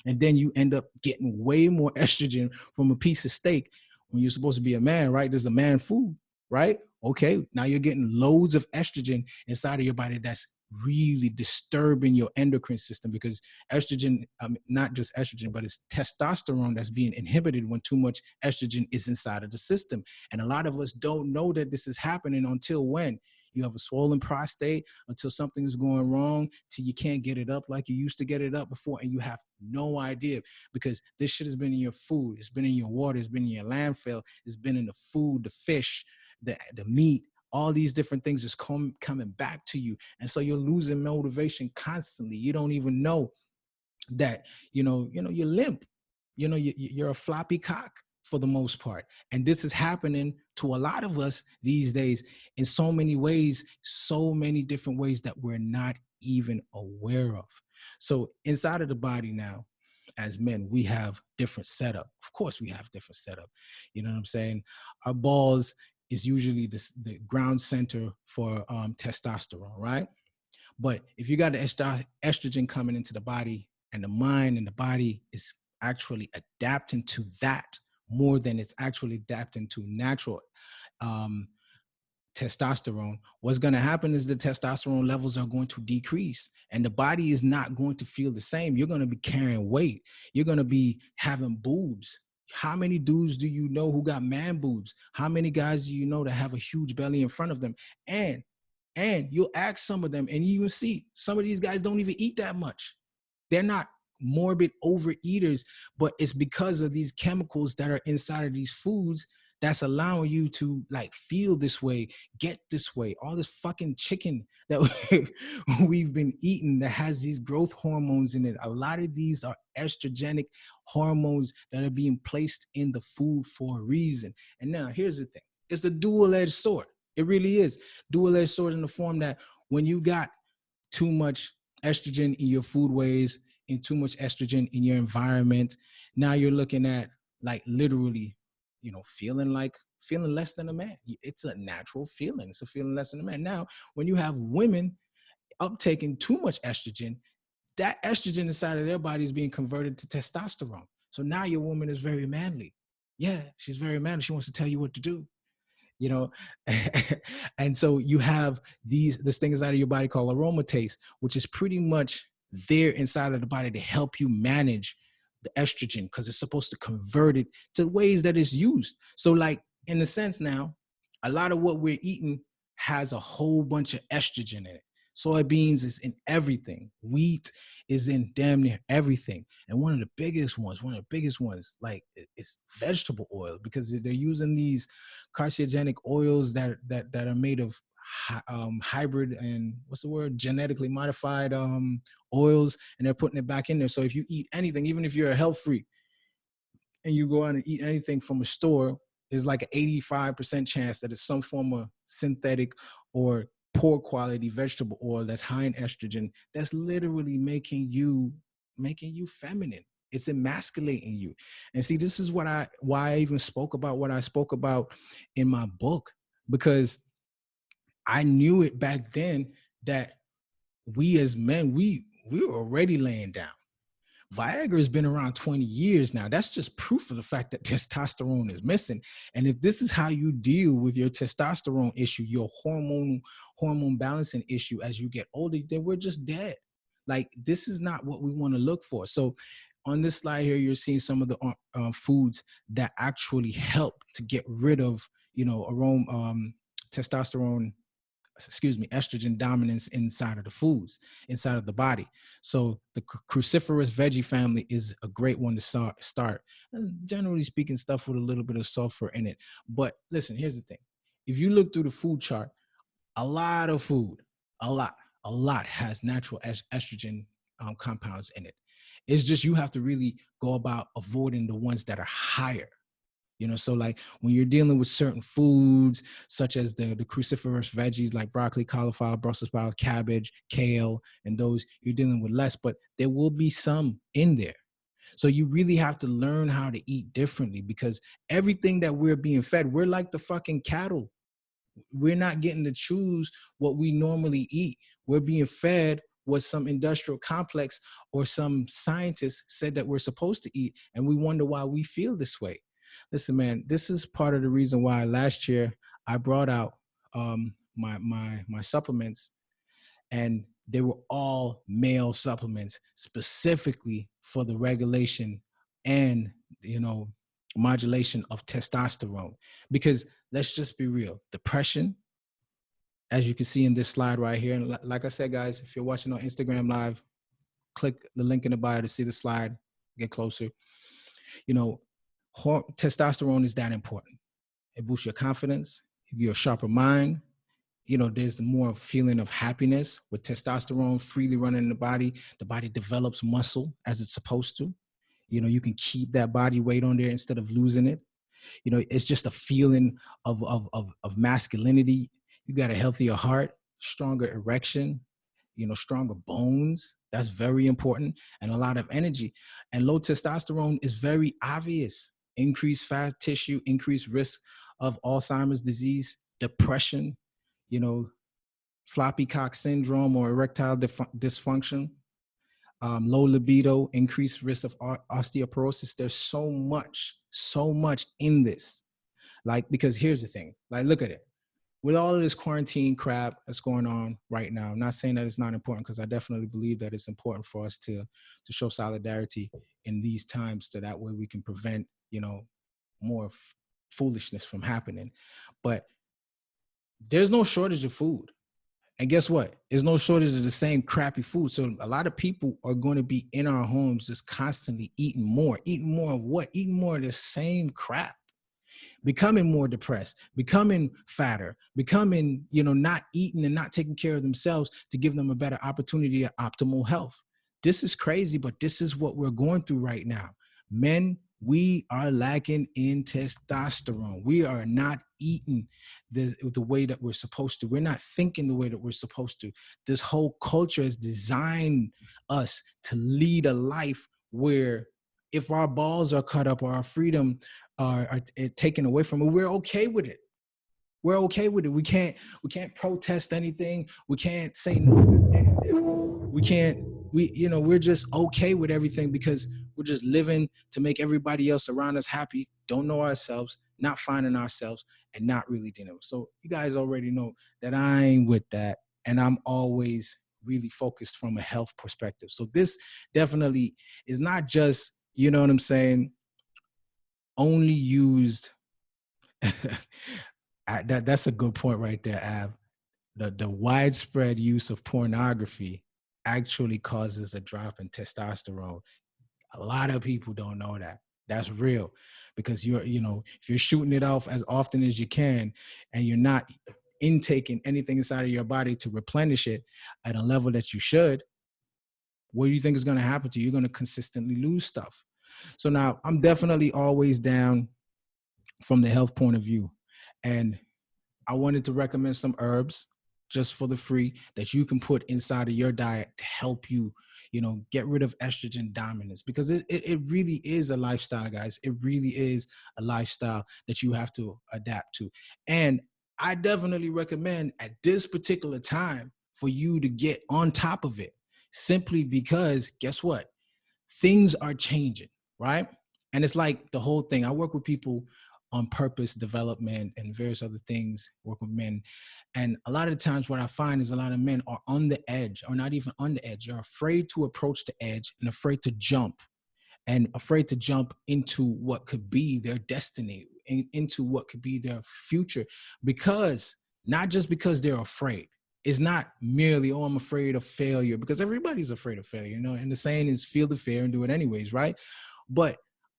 And then you end up getting way more estrogen from a piece of steak when you're supposed to be a man, right? This is a man food, right? Okay, now you're getting loads of estrogen inside of your body that's really disturbing your endocrine system, because estrogen, not just estrogen, but it's testosterone that's being inhibited when too much estrogen is inside of the system. And a lot of us don't know that this is happening until when you have a swollen prostate, until something is going wrong, till you can't get it up like you used to get it up before, and you have no idea, because this shit has been in your food, it's been in your water, it's been in your landfill, it's been in the food, the fish, the meat, all these different things is coming back to you. And so you're losing motivation constantly. You don't even know that, you're limp, you're a floppy cock for the most part. And this is happening to a lot of us these days in so many ways, so many different ways that we're not even aware of. So inside of the body now, as men, we have different setup. Of course we have different setup. You know what I'm saying? Our balls is usually the ground center for testosterone, right? But if you got the estrogen coming into the body, and the mind and the body is actually adapting to that more than it's actually adapting to natural um, testosterone, what's going to happen is the testosterone levels are going to decrease, and the body is not going to feel the same. You're going to be carrying weight. You're going to be having boobs. How many dudes do you know who got man boobs? How many guys do you know that have a huge belly in front of them? And you'll ask some of them, and you will see some of these guys don't even eat that much. They're not morbid overeaters, but it's because of these chemicals that are inside of these foods that's allowing you to like feel this way, get this way. All this fucking chicken that we've been eating that has these growth hormones in it. A lot of these are estrogenic hormones that are being placed in the food for a reason. And now here's the thing. It's a dual-edged sword. It really is. Dual-edged sword in the form that when you got too much estrogen in your foodways and too much estrogen in your environment, now you're looking at like literally, feeling less than a man. It's a natural feeling. It's a feeling less than a man. Now, when you have women uptaking too much estrogen, that estrogen inside of their body is being converted to testosterone. So now your woman is very manly. Yeah, she's very manly. She wants to tell you what to do. you know and so you have this thing inside of your body called aromatase, which is pretty much there inside of the body to help you manage the estrogen, because it's supposed to convert it to ways that it's used. So like in a sense now, a lot of what we're eating has a whole bunch of estrogen in it. Soybeans is in everything. Wheat is in damn near everything. And one of the biggest ones, like, is vegetable oil, because they're using these carcinogenic oils that are made of hybrid and genetically modified oils, and they're putting it back in there. So if you eat anything, even if you're a health freak and you go out and eat anything from a store, there's like an 85% chance that it's some form of synthetic or poor quality vegetable oil that's high in estrogen that's literally making you feminine. It's emasculating you. And see, this is why I even spoke about what I spoke about in my book, because I knew it back then that we as men, we were already laying down. Viagra has been around 20 years now. That's just proof of the fact that testosterone is missing. And if this is how you deal with your testosterone issue, your hormone balancing issue as you get older, then we're just dead. Like, this is not what we want to look for. So on this slide here, you're seeing some of the foods that actually help to get rid of, testosterone, estrogen dominance inside of the foods, inside of the body. So the cruciferous veggie family is a great one to start. Generally speaking, stuff with a little bit of sulfur in it. But listen, here's the thing. If you look through the food chart, a lot of food, a lot has natural estrogen compounds in it. It's just you have to really go about avoiding the ones that are higher. So like when you're dealing with certain foods, such as the cruciferous veggies like broccoli, cauliflower, Brussels sprouts, cabbage, kale, and those, you're dealing with less, but there will be some in there. So you really have to learn how to eat differently, because everything that we're being fed, we're like the fucking cattle. We're not getting to choose what we normally eat. We're being fed what some industrial complex or some scientist said that we're supposed to eat, and we wonder why we feel this way. Listen, man, this is part of the reason why last year I brought out my supplements, and they were all male supplements specifically for the regulation and modulation of testosterone. Because let's just be real, depression, as you can see in this slide right here, and like I said, guys, if you're watching on Instagram Live, click the link in the bio to see the slide, get closer. Testosterone is that important. It boosts your confidence, you get a sharper mind. There's the more feeling of happiness with testosterone freely running in the body. The body develops muscle as it's supposed to. You can keep that body weight on there instead of losing it. It's just a feeling of masculinity. You got a healthier heart, stronger erection, stronger bones. That's very important. And a lot of energy. And low testosterone is very obvious. Increased fat tissue, increased risk of Alzheimer's disease, depression, floppy cock syndrome or erectile dysfunction, low libido, increased risk of osteoporosis. There's so much in this. Like, because here's the thing, like, look at it. With all of this quarantine crap that's going on right now, I'm not saying that it's not important, because I definitely believe that it's important for us to show solidarity in these times, so that way we can prevent, more foolishness from happening. But there's no shortage of food. And guess what? There's no shortage of the same crappy food. So a lot of people are going to be in our homes just constantly eating more of what? Eating more of the same crap. Becoming more depressed, becoming fatter, becoming, not eating and not taking care of themselves to give them a better opportunity at optimal health. This is crazy, but this is what we're going through right now. Men, we are lacking in testosterone. We are not eating the way that we're supposed to. We're not thinking the way that we're supposed to. This whole culture has designed us to lead a life where if our balls are cut up or our freedom are taken away from it, we're okay with it. We're okay with it. We can't protest anything. We can't say no to anything. We're just okay with everything, because we're just living to make everybody else around us happy, don't know ourselves, not finding ourselves, and not really dealing with. So you guys already know that I ain't with that. And I'm always really focused from a health perspective. So this definitely is not just, you know what I'm saying, only used. That's a good point right there, Av. The widespread use of pornography actually causes a drop in testosterone. A lot of people don't know that. That's real, because if you're shooting it off as often as you can, and you're not intaking anything inside of your body to replenish it at a level that you should, what do you think is going to happen to you? You're going to consistently lose stuff. So now I'm definitely always down from the health point of view. And I wanted to recommend some herbs just for the free that you can put inside of your diet to help you, get rid of estrogen dominance, because it really is a lifestyle, guys. It really is a lifestyle that you have to adapt to. And I definitely recommend at this particular time for you to get on top of it, simply because guess what? Things are changing, right? And it's like the whole thing. I work with people on purpose development and various other things, work with men. And a lot of the times what I find is a lot of men are on the edge, or not even on the edge. They're afraid to approach the edge and afraid to jump, and afraid to jump into what could be their destiny, into what could be their future, because not just because they're afraid. It's not merely, oh, I'm afraid of failure, because everybody's afraid of failure, and the saying is feel the fear and do it anyways, right? But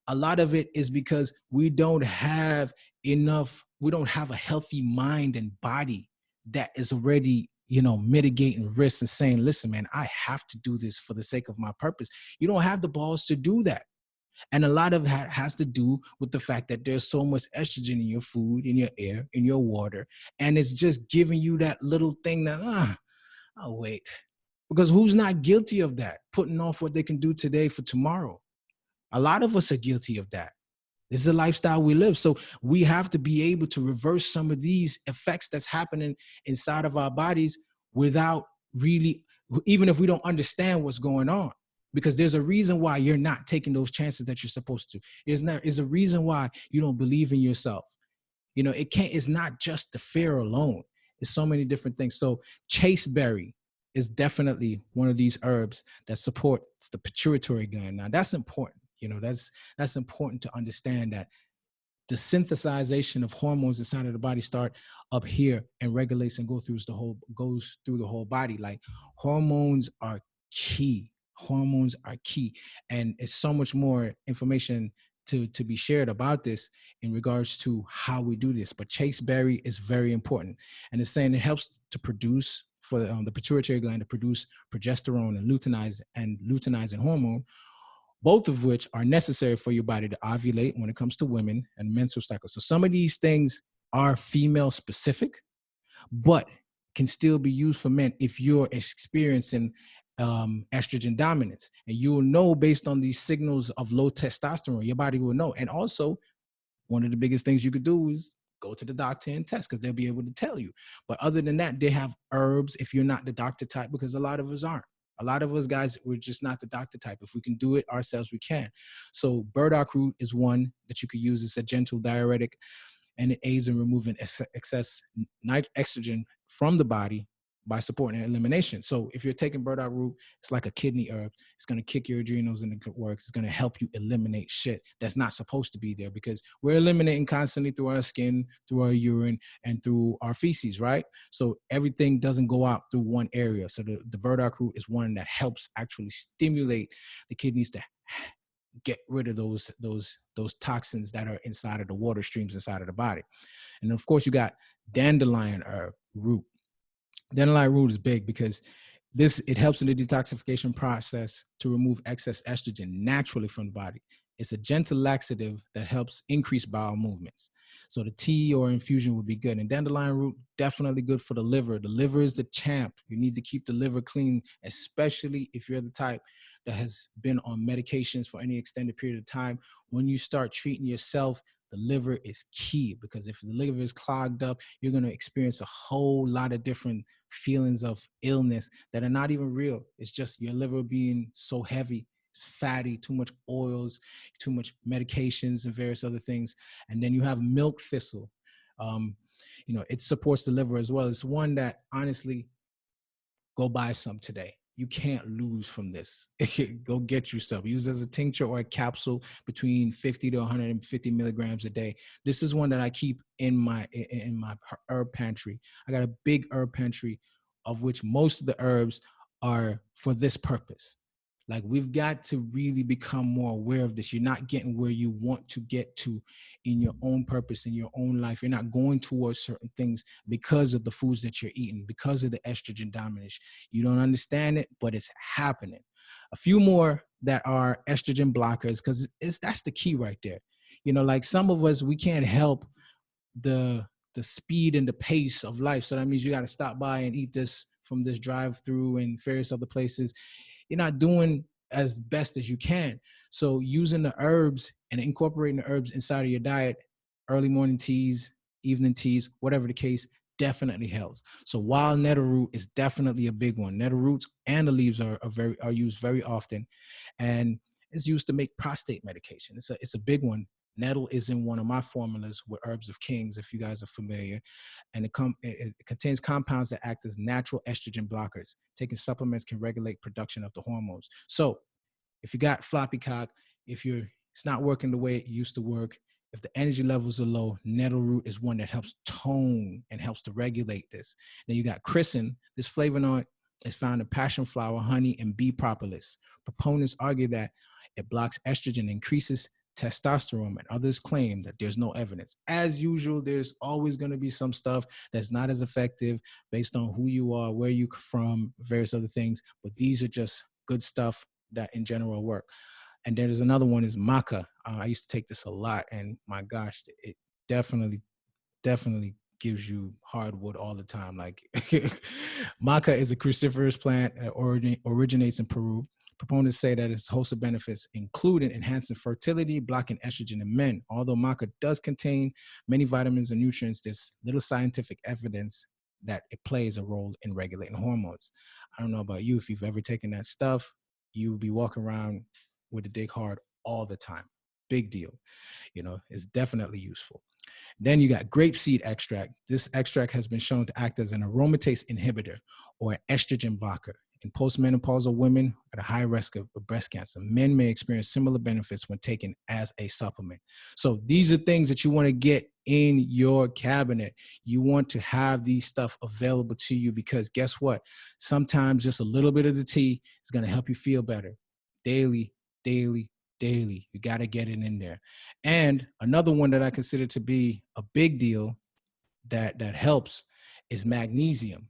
a lot of it is because we don't have a healthy mind and body that is already, mitigating risks and saying, listen, man, I have to do this for the sake of my purpose. You don't have the balls to do that. And a lot of that has to do with the fact that there's so much estrogen in your food, in your air, in your water. And it's just giving you that little thing that, I'll wait. Because who's not guilty of that? Putting off what they can do today for tomorrow. A lot of us are guilty of that. This is a lifestyle we live. So we have to be able to reverse some of these effects that's happening inside of our bodies without really, even if we don't understand what's going on. Because there's a reason why you're not taking those chances that you're supposed to. There's a reason why you don't believe in yourself. It's not just the fear alone. It's so many different things. So chasteberry is definitely one of these herbs that supports the pituitary gland. Now that's important. That's important to understand that the synthesization of hormones inside of the body start up here and regulates and goes through the whole body. Like hormones are key. Hormones are key. And it's so much more information to be shared about this in regards to how we do this. But chasteberry is very important. And it's saying it helps to produce for the pituitary gland to produce progesterone and luteinizing hormone, both of which are necessary for your body to ovulate when it comes to women and menstrual cycles. So some of these things are female specific, but can still be used for men if you're experiencing estrogen dominance. And you will know based on these signals of low testosterone, your body will know. And also, one of the biggest things you could do is go to the doctor and test, because they'll be able to tell you. But other than that, they have herbs if you're not the doctor type, because a lot of us aren't. A lot of us guys, we're just not the doctor type. If we can do it ourselves, we can. So burdock root is one that you could use. It's a gentle diuretic, and it aids in removing excess estrogen from the body by supporting elimination. So if you're taking burdock root, it's like a kidney herb. It's going to kick your adrenals into work. It's going to help you eliminate shit that's not supposed to be there, because we're eliminating constantly through our skin, through our urine, and through our feces, right? So everything doesn't go out through one area. So the burdock root is one that helps actually stimulate the kidneys to get rid of those toxins that are inside of the water streams inside of the body. And of course, you got dandelion root. Dandelion root is big because it helps in the detoxification process to remove excess estrogen naturally from the body. It's a gentle laxative that helps increase bowel movements. So the tea or infusion would be good. And dandelion root, definitely good for the liver. The liver is the champ. You need to keep the liver clean, especially if you're the type that has been on medications for any extended period of time. When you start treating yourself, the liver is key, because if the liver is clogged up, you're going to experience a whole lot of different feelings of illness that are not even real. It's just your liver being so heavy. It's fatty, too much oils, too much medications and various other things. And then you have milk thistle. It supports the liver as well. It's one that, honestly, go buy some today. You can't lose from this. Go get yourself. Use as a tincture or a capsule between 50 to 150 milligrams a day. This is one that I keep in my herb pantry. I got a big herb pantry, of which most of the herbs are for this purpose. Like, we've got to really become more aware of this. You're not getting where you want to get to in your own purpose, in your own life. You're not going towards certain things because of the foods that you're eating, because of the estrogen dominance. You don't understand it, but it's happening. A few more that are estrogen blockers, because that's the key right there. Like some of us, we can't help the speed and the pace of life. So that means you got to stop by and eat this from this drive through and various other places. You're not doing as best as you can. So using the herbs and incorporating the herbs inside of your diet, early morning teas, evening teas, whatever the case, definitely helps. So wild nettle root is definitely a big one. Nettle roots and the leaves are used very often, and it's used to make prostate medication. It's a big one. Nettle is in one of my formulas with Herbs of Kings, if you guys are familiar, and it contains compounds that act as natural estrogen blockers. Taking supplements can regulate production of the hormones. So if you got floppy cock, if it's not working the way it used to work, if the energy levels are low, nettle root is one that helps tone and helps to regulate this. Then you got chrysin. This flavonoid is found in passion flower, honey, and bee propolis. Proponents argue that it blocks estrogen, increases testosterone, and others claim that there's no evidence. As usual, there's always going to be some stuff that's not as effective based on who you are, where you're from, various other things, but these are just good stuff that in general work. And there's another one is maca. I used to take this a lot, and my gosh, it definitely gives you hardwood all the time. Like maca is a cruciferous plant that originates in Peru. Proponents say that its host of benefits, including enhancing fertility, blocking estrogen in men. Although maca does contain many vitamins and nutrients, there's little scientific evidence that it plays a role in regulating hormones. I don't know about you, if you've ever taken that stuff, you'll be walking around with a dick hard all the time. Big deal. It's definitely useful. Then you got grapeseed extract. This extract has been shown to act as an aromatase inhibitor or an estrogen blocker in postmenopausal women at a high risk of breast cancer. Men may experience similar benefits when taken as a supplement. So these are things that you want to get in your cabinet. You want to have these stuff available to you, because guess what? Sometimes just a little bit of the tea is going to help you feel better. Daily. You got to get it in there. And another one that I consider to be a big deal that helps is magnesium.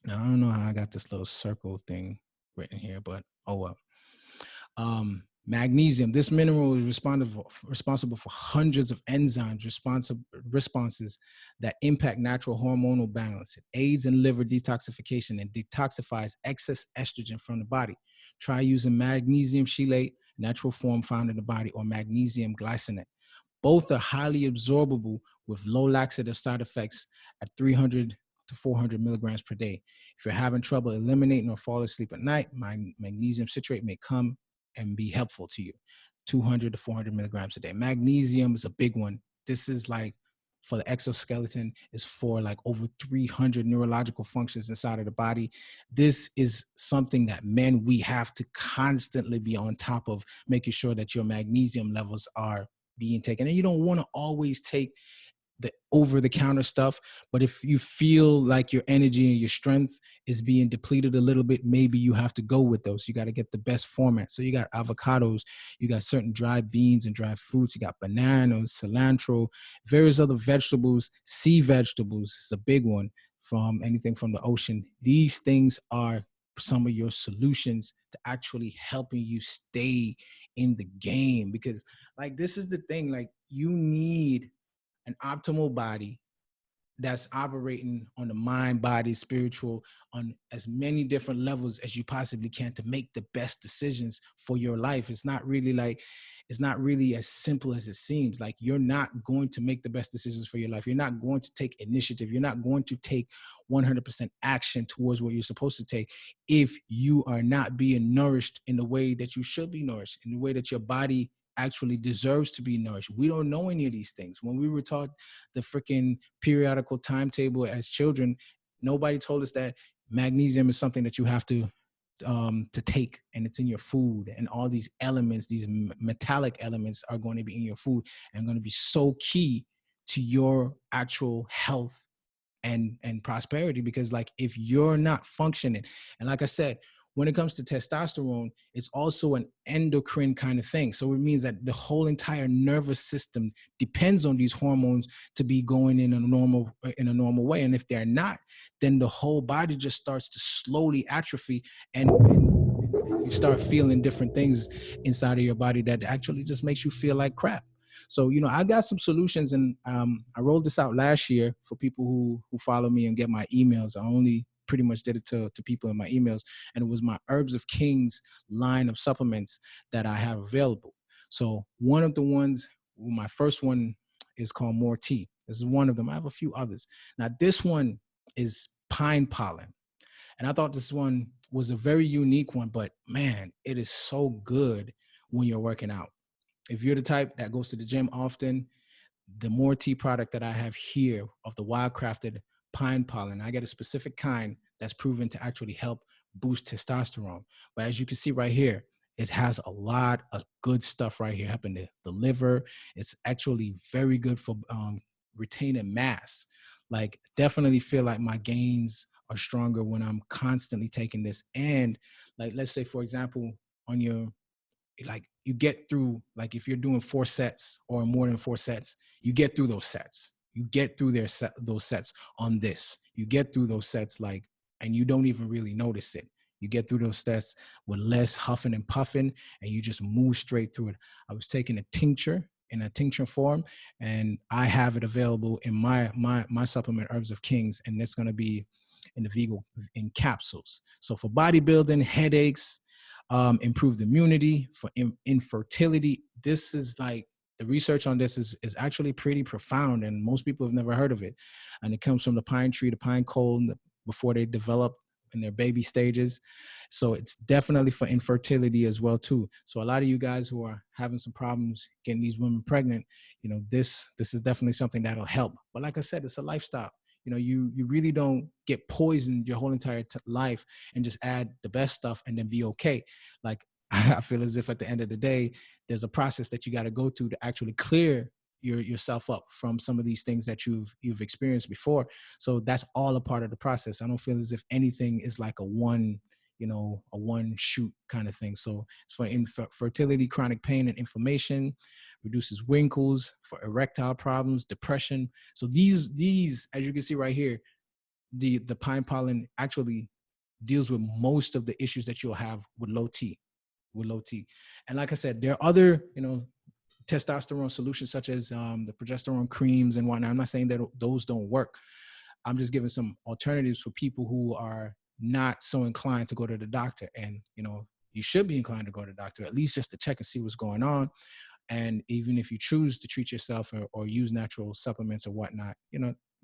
Now, I don't know how I got this little circle thing written here, but oh well. Magnesium, this mineral is responsible for hundreds of enzymes responses that impact natural hormonal balance. It aids in liver detoxification and detoxifies excess estrogen from the body. Try using magnesium chelate, natural form found in the body, or magnesium glycinate. Both are highly absorbable with low laxative side effects at 300 to 400 milligrams per day. If you're having trouble eliminating or fall asleep at night, magnesium citrate may come and be helpful to you. 200 to 400 milligrams a day. Magnesium is a big one. This is like for the exoskeleton, is for like over 300 neurological functions inside of the body. This is something that men, we have to constantly be on top of, making sure that your magnesium levels are being taken. And you don't want to always take the over-the-counter stuff, but if you feel like your energy and your strength is being depleted a little bit, maybe you have to go with those. You got to get the best format. So you got avocados, you got certain dried beans and dried fruits, you got bananas, cilantro, various other vegetables. Sea vegetables is a big one, from anything from the ocean. These things are some of your solutions to actually helping you stay in the game, because like this is the thing, like you need an optimal body that's operating on the mind, body, spiritual, on as many different levels as you possibly can to make the best decisions for your life. It's not really as simple as it seems. Like you're not going to make the best decisions for your life. You're not going to take initiative. You're not going to take 100% action towards what you're supposed to take if you are not being nourished in the way that you should be nourished, in the way that your body actually deserves to be nourished. We don't know any of these things. When we were taught the freaking periodical timetable as children, nobody told us that magnesium is something that you have to take, and it's in your food, and all these elements, these metallic elements, are going to be in your food and going to be so key to your actual health and prosperity. Because like if you're not functioning, and like I said, when it comes to testosterone, it's also an endocrine kind of thing. So it means that the whole entire nervous system depends on these hormones to be going in a normal way. And if they're not, then the whole body just starts to slowly atrophy, and you start feeling different things inside of your body that actually just makes you feel like crap. So, I got some solutions, and I rolled this out last year for people who follow me and get my emails. I only pretty much did it to people in my emails, and it was my Herbs of Kings line of supplements that I have available. So one of the ones, my first one is called More Tea. This is one of them. I have a few others. Now this one is pine pollen. And I thought this one was a very unique one, but man, it is so good when you're working out. If you're the type that goes to the gym often, the More Tea product that I have here of the wild crafted pine pollen, I get a specific kind that's proven to actually help boost testosterone. But as you can see right here, it has a lot of good stuff right here helping the liver. It's actually very good for retaining mass. Like, definitely feel like my gains are stronger when I'm constantly taking this. And like, let's say, for example, on your, like, you get through, like, if you're doing 4 sets or more than 4 sets, you get through those sets. You get through those sets on this. You get through those sets, like, and you don't even really notice it. You get through those sets with less huffing and puffing, and you just move straight through it. I was taking a tincture in a tincture form, and I have it available in my supplement Herbs of Kings, and it's going to be in the Vigo in capsules. So for bodybuilding, headaches, improved immunity, for infertility. This is like, the research on this is actually pretty profound, and most people have never heard of it. And it comes from the pine tree, the pine cone, before they develop in their baby stages. So it's definitely for infertility as well too. So a lot of you guys who are having some problems getting these women pregnant, this is definitely something that'll help. But like I said, it's a lifestyle. You really don't get poisoned your whole entire life and just add the best stuff and then be okay. Like, I feel as if at the end of the day, there's a process that you got to go through to actually clear yourself up from some of these things that you've experienced before. So that's all a part of the process. I don't feel as if anything is like a one shoot kind of thing. So it's for infertility, chronic pain and inflammation, reduces wrinkles, for erectile problems, depression. So these, as you can see right here, the pine pollen actually deals with most of the issues that you'll have with low T. And like I said, there are other, testosterone solutions, such as the progesterone creams and whatnot. I'm not saying that those don't work. I'm just giving some alternatives for people who are not so inclined to go to the doctor. And, you should be inclined to go to the doctor, at least just to check and see what's going on. And even if you choose to treat yourself or use natural supplements or whatnot,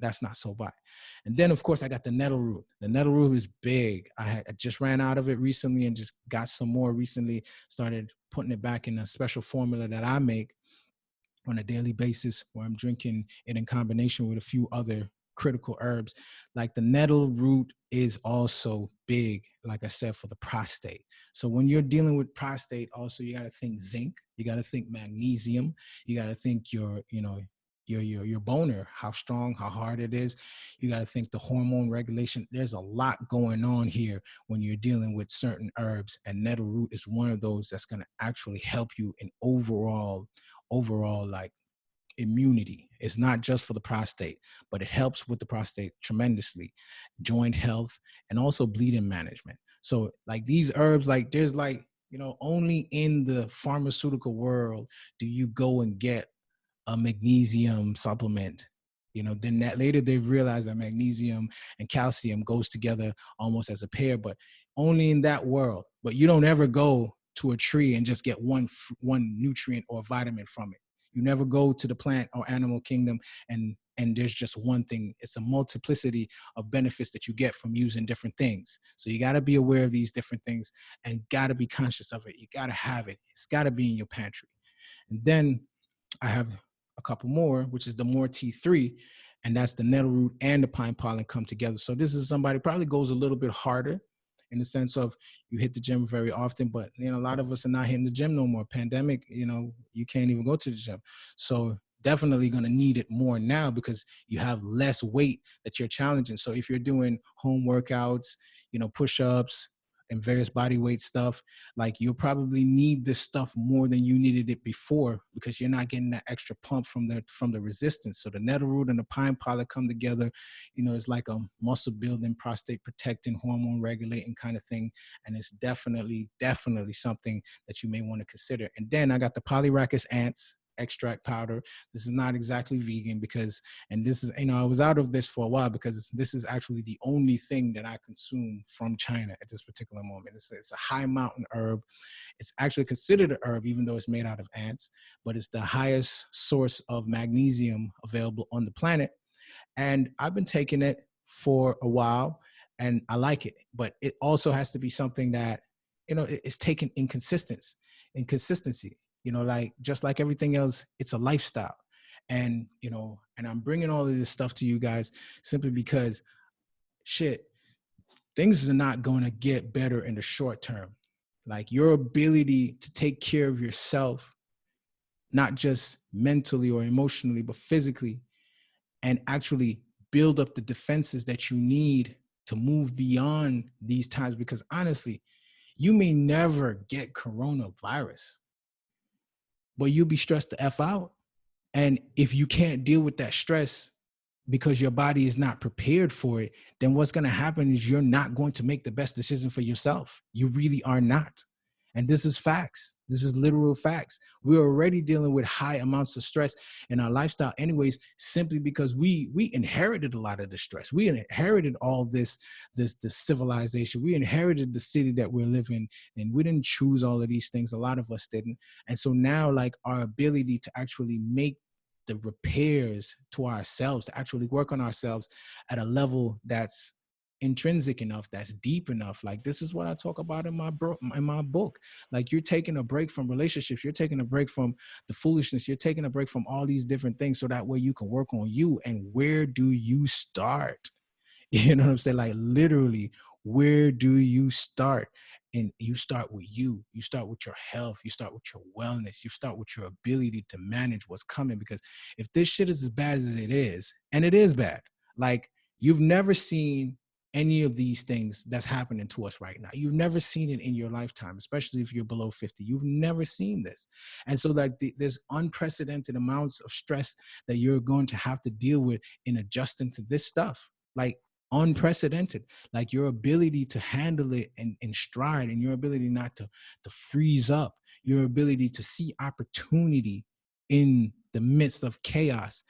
that's not so bad. And then, of course, I got the nettle root. The nettle root is big. I just ran out of it recently and just got some more recently, started putting it back in a special formula that I make on a daily basis, where I'm drinking it in combination with a few other critical herbs. Like, the nettle root is also big, like I said, for the prostate. So when you're dealing with prostate, also, you got to think zinc, you got to think magnesium, you got to think your boner, how strong, how hard it is. You got to think the hormone regulation. There's a lot going on here when you're dealing with certain herbs, and nettle root is one of those that's going to actually help you in overall like immunity. It's not just for the prostate, but it helps with the prostate tremendously, joint health, and also bleeding management. So like, these herbs, like, there's like, only in the pharmaceutical world do you go and get a magnesium supplement. Then that later they've realized that magnesium and calcium goes together almost as a pair, but only in that world. But you don't ever go to a tree and just get one nutrient or vitamin from it. You never go to the plant or animal kingdom and there's just one thing. It's a multiplicity of benefits that you get from using different things. So you got to be aware of these different things and got to be conscious of it. You got to have it. It's got to be in your pantry. And then I have a couple more, which is the More T3, and that's the nettle root and the pine pollen come together. So this is somebody probably goes a little bit harder in the sense of, you hit the gym very often, but a lot of us are not hitting the gym no more. Pandemic, you can't even go to the gym. So definitely going to need it more now, because you have less weight that you're challenging. So if you're doing home workouts, push-ups and various body weight stuff, like, you'll probably need this stuff more than you needed it before, because you're not getting that extra pump from the resistance. So the nettle root and the pine pollen come together, it's like a muscle building, prostate protecting, hormone regulating kind of thing. And it's definitely something that you may want to consider. And then I got the Polyrachis ants. extract powder. This is not exactly vegan because, and this is, I was out of this for a while because this is actually the only thing that I consume from China at this particular moment. It's a high mountain herb. It's actually considered an herb, even though it's made out of ants, but it's the highest source of magnesium available on the planet. And I've been taking it for a while and I like it, but it also has to be something that, it's taken in consistency, like just like everything else, it's a lifestyle. And, and I'm bringing all of this stuff to you guys simply because shit, things are not going to get better in the short term. Like your ability to take care of yourself, not just mentally or emotionally, but physically, and actually build up the defenses that you need to move beyond these times. Because honestly, you may never get coronavirus, but you'll be stressed the F out. And if you can't deal with that stress because your body is not prepared for it, then what's going to happen is you're not going to make the best decision for yourself. You really are not. And this is facts. This is literal facts. We're already dealing with high amounts of stress in our lifestyle anyways, simply because we inherited a lot of the stress. We inherited all this civilization. We inherited the city that we're living in, and we didn't choose all of these things. A lot of us didn't. And so now, like, our ability to actually make the repairs to ourselves, to actually work on ourselves at a level that's intrinsic enough, that's deep enough. Like, this is what I talk about in my book. Like, you're taking a break from relationships, you're taking a break from the foolishness, you're taking a break from all these different things, so that way you can work on you. And where do you start? You know what I'm saying? Like, literally, where do you start? And you start with you. You start with your health. You start with your wellness. You start with your ability to manage what's coming. Because if this shit is as bad as it is, and it is bad, like, you've never seen any of these things that's happening to us right now. You've never seen it in your lifetime, especially if you're below 50. You've never seen this. And so, like, there's unprecedented amounts of stress that you're going to have to deal with in adjusting to this stuff. Like, unprecedented. Like, your ability to handle it in stride, and your ability not to freeze up, your ability to see opportunity in the midst of chaos,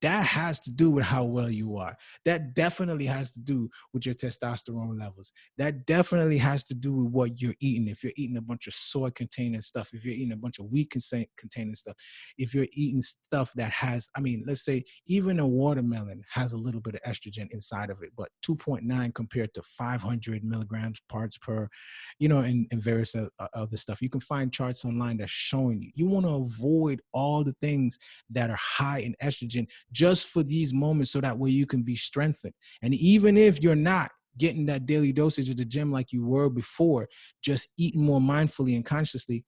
that has to do with how well you are. That definitely has to do with your testosterone levels. That definitely has to do with what you're eating. If you're eating a bunch of soy containing stuff, if you're eating a bunch of wheat containing stuff, if you're eating stuff that has, let's say even a watermelon has a little bit of estrogen inside of it, but 2.9 compared to 500 milligrams parts per, and various other stuff. You can find charts online that's showing you. You want to avoid all the things that are high in estrogen just for these moments, so that way you can be strengthened. And even if you're not getting that daily dosage at the gym like you were before, just eating more mindfully and consciously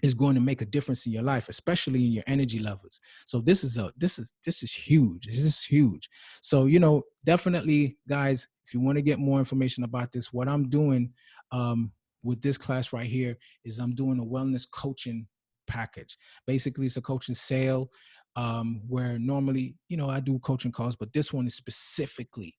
is going to make a difference in your life, especially in your energy levels. So this is huge. This is huge. So, definitely, guys, if you want to get more information about this, what I'm doing with this class right here is I'm doing a wellness coaching package. Basically, it's a coaching sale where normally, I do coaching calls, but this one is specifically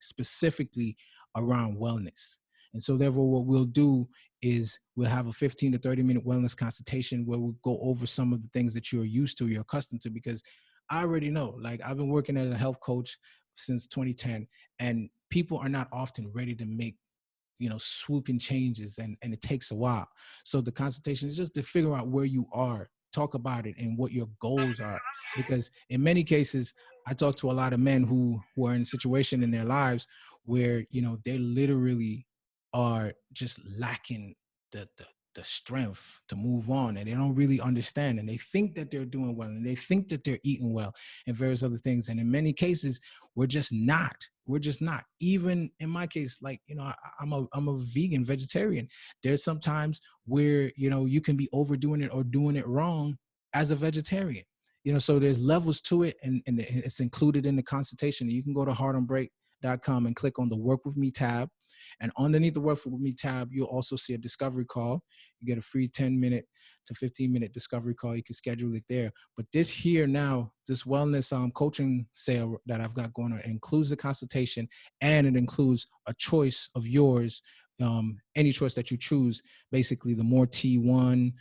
around wellness. And so therefore, what we'll do is we'll have a 15 to 30-minute wellness consultation where we'll go over some of the things that you're used to, you're accustomed to, because I already know, like, I've been working as a health coach since 2010, and people are not often ready to make, swooping changes, and it takes a while. So the consultation is just to figure out where you are, talk about it, and what your goals are. Because in many cases, I talk to a lot of men who are in a situation in their lives where, they literally are just lacking the strength to move on, and they don't really understand, and they think that they're doing well, and they think that they're eating well, and various other things. And in many cases, we're just not. Even in my case, like, I'm a vegan vegetarian. There's some times where, you can be overdoing it or doing it wrong as a vegetarian. So there's levels to it, and it's included in the consultation. You can go to heartonbreak.com and click on the Work With Me tab. And underneath the Work With Me tab, you'll also see a discovery call. You get a free 10-minute to 15-minute discovery call. You can schedule it there. But this wellness coaching sale that I've got going on, it includes the consultation, and it includes a choice of yours, any choice that you choose. Basically, the more T1,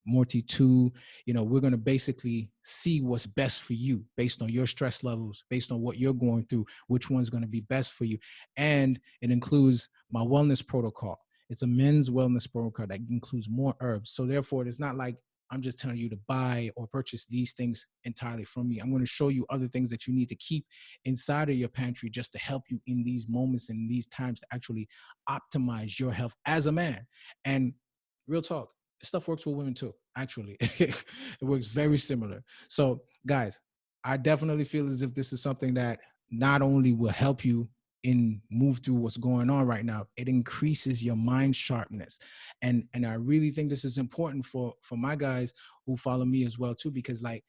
Morty 2, we're going to basically see what's best for you based on your stress levels, based on what you're going through, which one's going to be best for you. And it includes my wellness protocol. It's a men's wellness protocol that includes more herbs. So therefore, it's not like I'm just telling you to buy or purchase these things entirely from me. I'm going to show you other things that you need to keep inside of your pantry just to help you in these moments and these times to actually optimize your health as a man. And real talk, this stuff works for women too, actually. It works very similar. So guys, I definitely feel as if this is something that not only will help you in move through what's going on right now, it increases your mind sharpness. And I really think this is important for my guys who follow me as well too, because like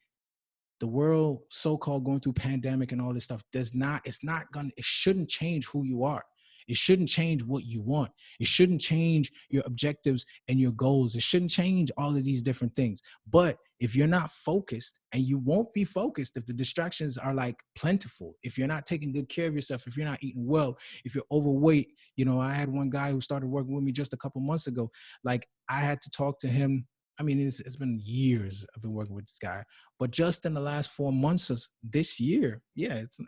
the world so-called going through pandemic and all this stuff it shouldn't change who you are. It shouldn't change what you want. It shouldn't change your objectives and your goals. It shouldn't change all of these different things. But if you're not focused, and you won't be focused if the distractions are like plentiful, if you're not taking good care of yourself, if you're not eating well, if you're overweight. I had one guy who started working with me just a couple months ago. Like, I had to talk to him. I mean, it's been years I've been working with this guy, but just in the last 4 months of this year, it's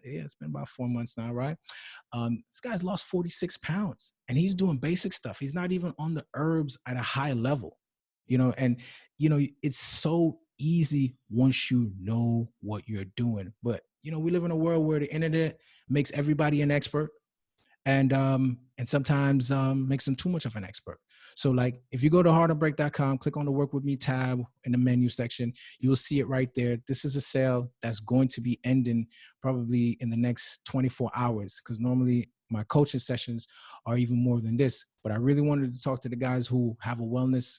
been about 4 months now, right? This guy's lost 46 pounds, and he's doing basic stuff. He's not even on the herbs at a high level, and it's so easy once you know what you're doing. But we live in a world where the internet makes everybody an expert, and sometimes makes them too much of an expert. So like, if you go to hardonbreak.com, click on the work with me tab in the menu section, you'll see it right there. This is a sale that's going to be ending probably in the next 24 hours, because normally my coaching sessions are even more than this. But I really wanted to talk to the guys who have a wellness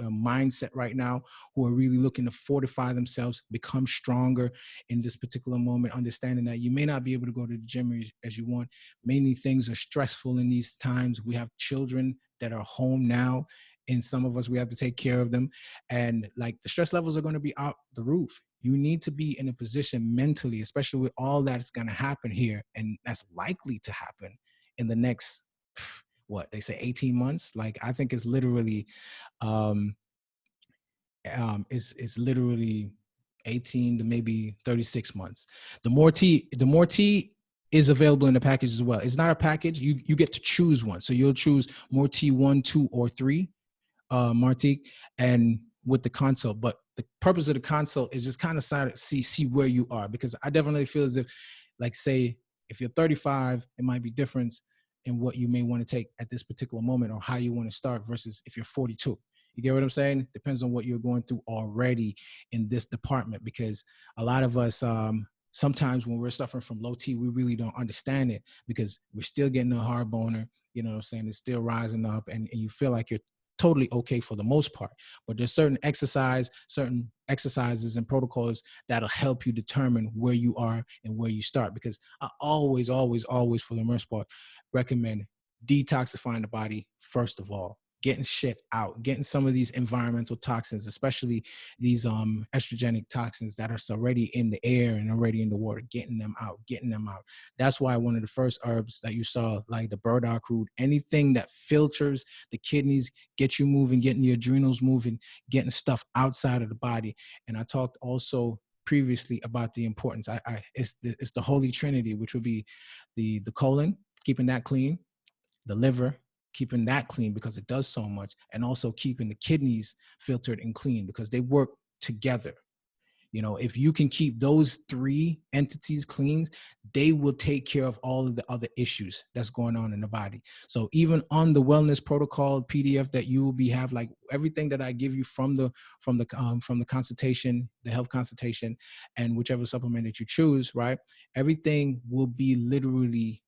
mindset right now, who are really looking to fortify themselves, become stronger in this particular moment, understanding that you may not be able to go to the gym as you want. Many things are stressful in these times. We have children that are home now, and some of us, we have to take care of them, and like, the stress levels are going to be out the roof. You need to be in a position mentally, especially with all that's going to happen here, and that's likely to happen in the next, what they say, 18 months. Like, I think it's literally it's literally 18 to maybe 36 months. The more tea is available in the package as well. It's not a package. You get to choose one. So you'll choose more tea 1, 2, or 3, Martique, and with the consult. But the purpose of the consult is just kind of see where you are, because I definitely feel as if, like, say, if you're 35, it might be different in what you may want to take at this particular moment, or how you want to start, versus if you're 42. You get what I'm saying? Depends on what you're going through already in this department, because a lot of us, sometimes when we're suffering from low T, we really don't understand it, because we're still getting a hard boner. You know what I'm saying? It's still rising up, and you feel like you're totally okay for the most part. But there's certain exercises and protocols that'll help you determine where you are and where you start. Because I always, for the most part, recommend detoxifying the body first of all, getting shit out, getting some of these environmental toxins, especially these estrogenic toxins that are already in the air and already in the water, getting them out. That's why one of the first herbs that you saw, like the burdock root, anything that filters the kidneys, get you moving, getting the adrenals moving, getting stuff outside of the body. And I talked also previously about the importance. It's the holy trinity, which would be the colon, keeping that clean, the liver, keeping that clean because it does so much, and also keeping the kidneys filtered and clean, because they work together. If you can keep those 3 entities clean, they will take care of all of the other issues that's going on in the body. So even on the wellness protocol PDF that you will have, like, everything that I give you from the consultation, the health consultation, and whichever supplement that you choose, right? Everything will be literally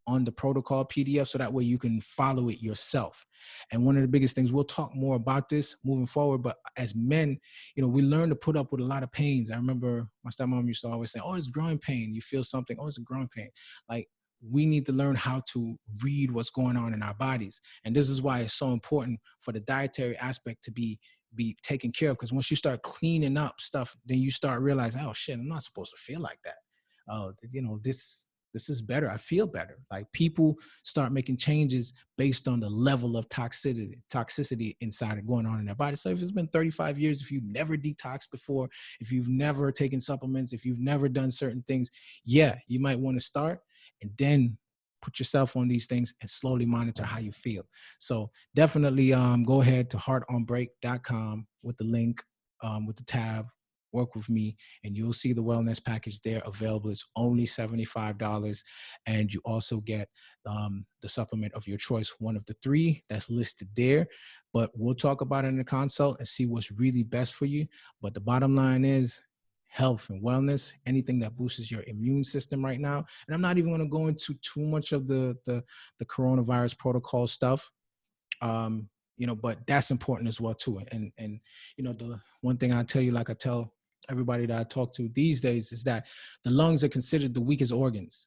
on the protocol PDF, so that way you can follow it yourself. And one of the biggest things, we'll talk more about this moving forward, but as men, we learn to put up with a lot of pains. I remember my stepmom used to always say, oh, it's growing pain. You feel something, oh, it's a growing pain. Like, we need to learn how to read what's going on in our bodies. And this is why it's so important for the dietary aspect to be taken care of, because once you start cleaning up stuff, then you start realizing, oh shit, I'm not supposed to feel like that. This this is better. I feel better. Like people start making changes based on the level of toxicity inside and going on in their body. So if it's been 35 years, if you've never detoxed before, if you've never taken supplements, if you've never done certain things, yeah, you might want to start and then put yourself on these things and slowly monitor how you feel. So definitely go ahead to heartonbreak.com with the link, with the tab, work with me, and you'll see the wellness package there available. It's only $75. And you also get the supplement of your choice, one of the three that's listed there. But we'll talk about it in the consult and see what's really best for you. But the bottom line is health and wellness, anything that boosts your immune system right now. And I'm not even going to go into too much of the coronavirus protocol stuff. But that's important as well too. And the one thing I tell you, like I tell everybody that I talk to these days, is that the lungs are considered the weakest organs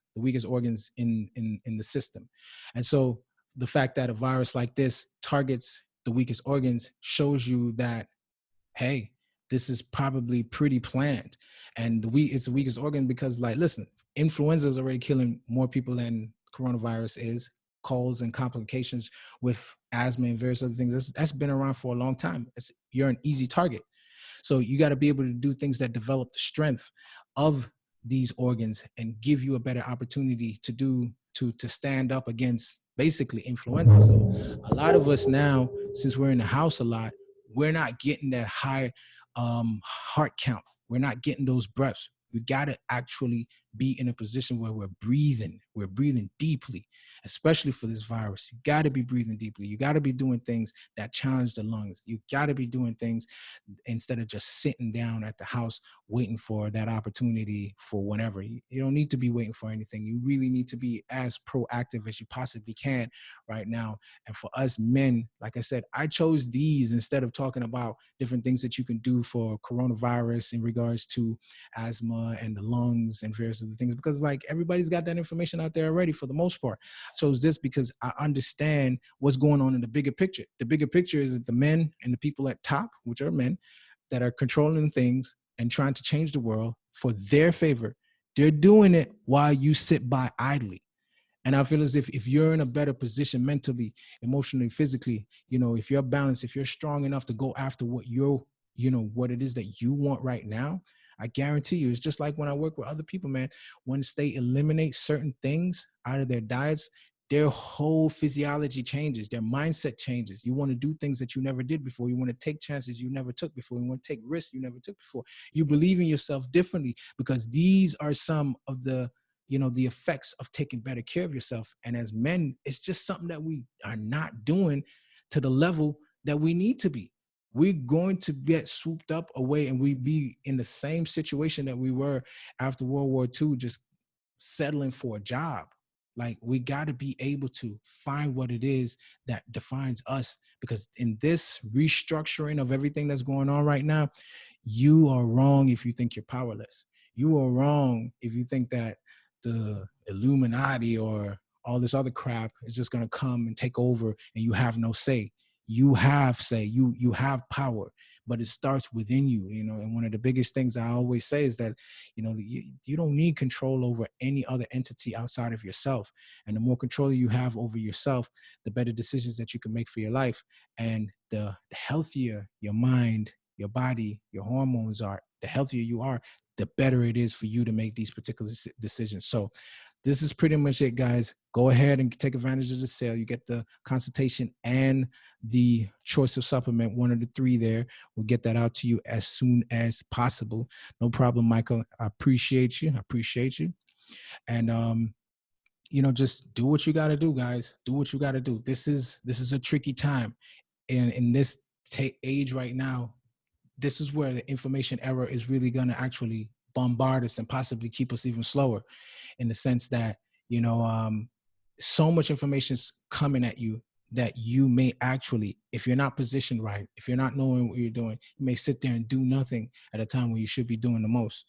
in the system. And so the fact that a virus like this targets the weakest organs shows you that, hey, this is probably pretty planned. And it's the weakest organ because, like, listen, influenza is already killing more people than coronavirus is. Colds and complications with asthma and various other things. That's been around for a long time. You're an easy target. So you got to be able to do things that develop the strength of these organs and give you a better opportunity to stand up against basically influenza. So a lot of us now, since we're in the house a lot, we're not getting that high heart count. We're not getting those breaths. We got to actually be in a position where we're breathing deeply, especially for this virus. You got to be breathing deeply. You got to be doing things that challenge the lungs. You got to be doing things instead of just sitting down at the house waiting for that opportunity for whenever. You don't need to be waiting for anything. You really need to be as proactive as you possibly can right now. And for us men, like I said, I chose these instead of talking about different things that you can do for coronavirus in regards to asthma and the lungs and various other things, because like everybody's got that information out there already for the most part. I chose this because I understand what's going on in the bigger picture. The bigger picture is that the men and the people at top, which are men, that are controlling things and trying to change the world for their favor, they're doing it while you sit by idly. And I feel as if you're in a better position mentally, emotionally, physically, if you're balanced, if you're strong enough to go after what what it is that you want right now, I guarantee you, it's just like when I work with other people, man, once they eliminate certain things out of their diets, their whole physiology changes, their mindset changes. You want to do things that you never did before. You want to take chances you never took before. You want to take risks you never took before. You believe in yourself differently, because these are some of the effects of taking better care of yourself. And as men, it's just something that we are not doing to the level that we need to be. We're going to get swooped up away, and we be in the same situation that we were after World War II, just settling for a job. Like, we got to be able to find what it is that defines us, because in this restructuring of everything that's going on right now, you are wrong if you think you're powerless. You are wrong if you think that the Illuminati or all this other crap is just going to come and take over and you have no say. You have say, you have power, but it starts within you, and one of the biggest things I always say is that, you don't need control over any other entity outside of yourself. And the more control you have over yourself, the better decisions that you can make for your life. And the healthier your mind, your body, your hormones are, the healthier you are, the better it is for you to make these particular decisions. So this is pretty much it, guys. Go ahead and take advantage of the sale. You get the consultation and the choice of supplement, one of the three there. We'll get that out to you as soon as possible. No problem, Michael. I appreciate you. And just do what you got to do, guys. Do what you got to do. This is a tricky time. And in this age right now, this is where the information era is really going to actually bombard us and possibly keep us even slower, in the sense that, so much information is coming at you that you may actually, if you're not positioned right, if you're not knowing what you're doing, you may sit there and do nothing at a time when you should be doing the most,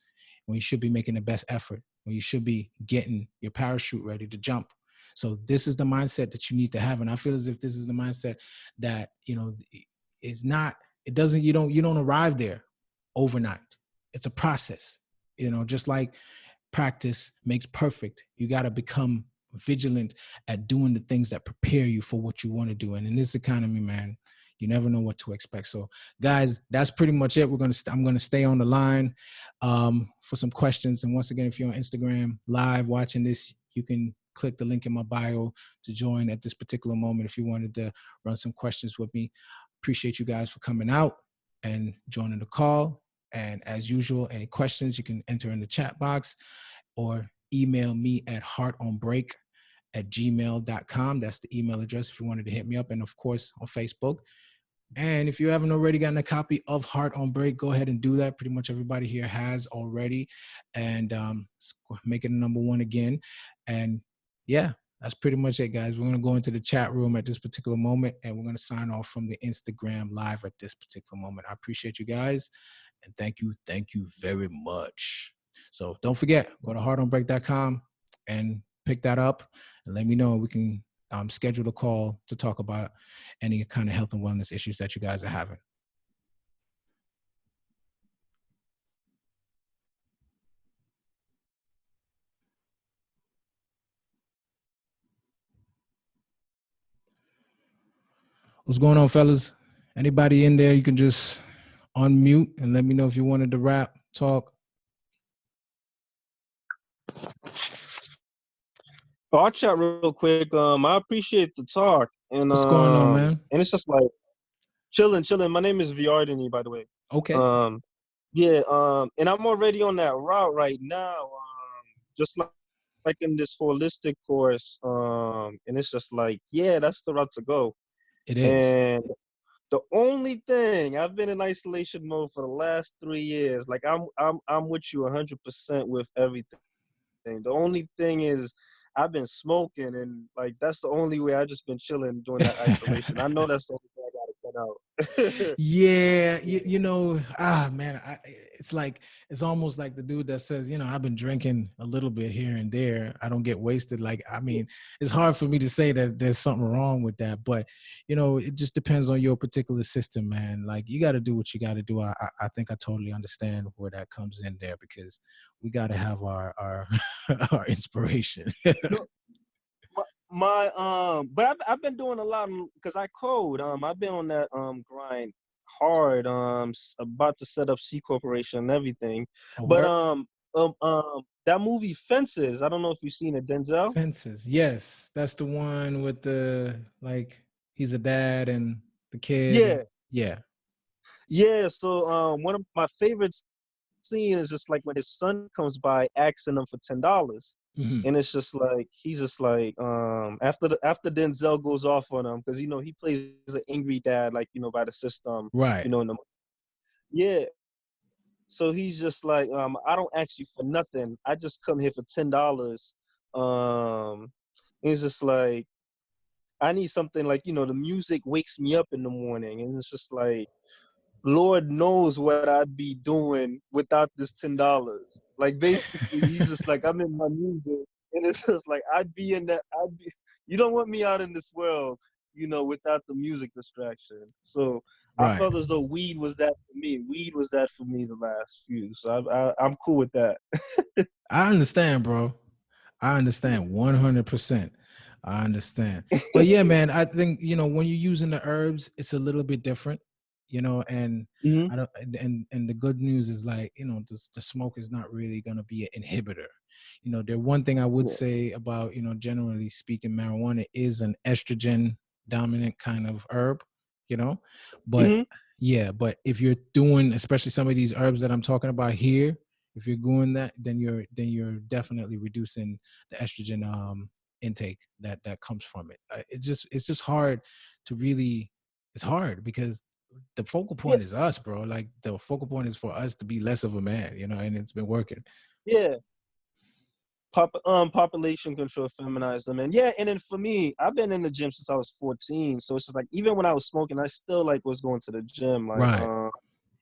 when you should be making the best effort, when you should be getting your parachute ready to jump. So this is the mindset that you need to have. And I feel as if this is the mindset that, is not, it doesn't, you don't arrive there overnight. It's a process, just like practice makes perfect. You got to become vigilant at doing the things that prepare you for what you want to do. And in this economy, man, you never know what to expect. So, guys, that's pretty much it. I'm gonna stay on the line for some questions. And once again, if you're on Instagram live watching this, you can click the link in my bio to join at this particular moment if you wanted to run some questions with me. Appreciate you guys for coming out and joining the call. And as usual, any questions you can enter in the chat box or email me at heartonbreak@gmail.com. That's the email address if you wanted to hit me up. And of course, on Facebook. And if you haven't already gotten a copy of Heart on Break, go ahead and do that. Pretty much everybody here has already. And make it number one again. And yeah, that's pretty much it, guys. We're going to go into the chat room at this particular moment, and we're going to sign off from the Instagram live at this particular moment. I appreciate you guys. And thank you very much. So don't forget, go to heartonbreak.com and pick that up and let me know. We can schedule a call to talk about any kind of health and wellness issues that you guys are having. What's going on, fellas? Anybody in there, you can just unmute and let me know if you wanted to rap, talk. I'll chat real quick. I appreciate the talk, and What's going on, man? and it's just like chilling. My name is Viardini, by the way. Okay. Yeah. And I'm already on that route right now. Just like in this holistic course. And it's just like, yeah, that's the route to go. It is. And the only thing, I've been in isolation mode for the last 3 years. Like I'm with you 100% with everything. The only thing is I've been smoking, and like that's the only way I've just been chilling during that isolation. I know that's the only thing I gotta cut out. Yeah, man, it's like, it's almost like the dude that says, I've been drinking a little bit here and there. I don't get wasted. Like, I mean, it's hard for me to say that there's something wrong with that, but it just depends on your particular system, man. Like, you got to do what you got to do. I think I totally understand where that comes in there, because we got to have our our inspiration. But I've been doing a lot because I code. I've been on that grind hard. About to set up C Corporation and everything. But that movie Fences, I don't know if you've seen it, Denzel. Fences, yes, that's the one with the, like, he's a dad and the kid. Yeah. Yeah. So one of my favorite scenes is just like when his son comes by asking him for $10. Mm-hmm. And it's just like he's just like after Denzel goes off on him, because he plays an angry dad, like by the system, Right. in the yeah. So he's just like, I don't ask you for nothing. I just come here for $10. Um, he's just like, I need something like the music wakes me up in the morning, and it's just like, Lord knows what I'd be doing without this $10. Like basically, he's just like, I'm in my music, and it's just like I'd be in that. You don't want me out in this world, without the music distraction. So I Right. felt as though weed was that for me. Weed was that for me the last few. So I'm cool with that. I understand, bro. I understand 100%. I understand. But yeah, man, I think, when you're using the herbs, it's a little bit different, and Mm-hmm. I don't, and the good news is, like, the smoke is not really going to be an inhibitor. The one thing I would say about, generally speaking, marijuana is an estrogen dominant kind of herb, but Mm-hmm. yeah, but if you're doing, especially some of these herbs that I'm talking about here, if you're doing that, then you're definitely reducing the estrogen intake that comes from it. It's just hard to really. It's hard because the focal Yeah. point is us, bro. Like, the focal point is for us to be less of a man, and it's been working. Yeah. Population control, feminized them, and yeah. And then for me, I've been in the gym since I was 14, so it's just like even when I was smoking, I still like was going to the gym, like Right.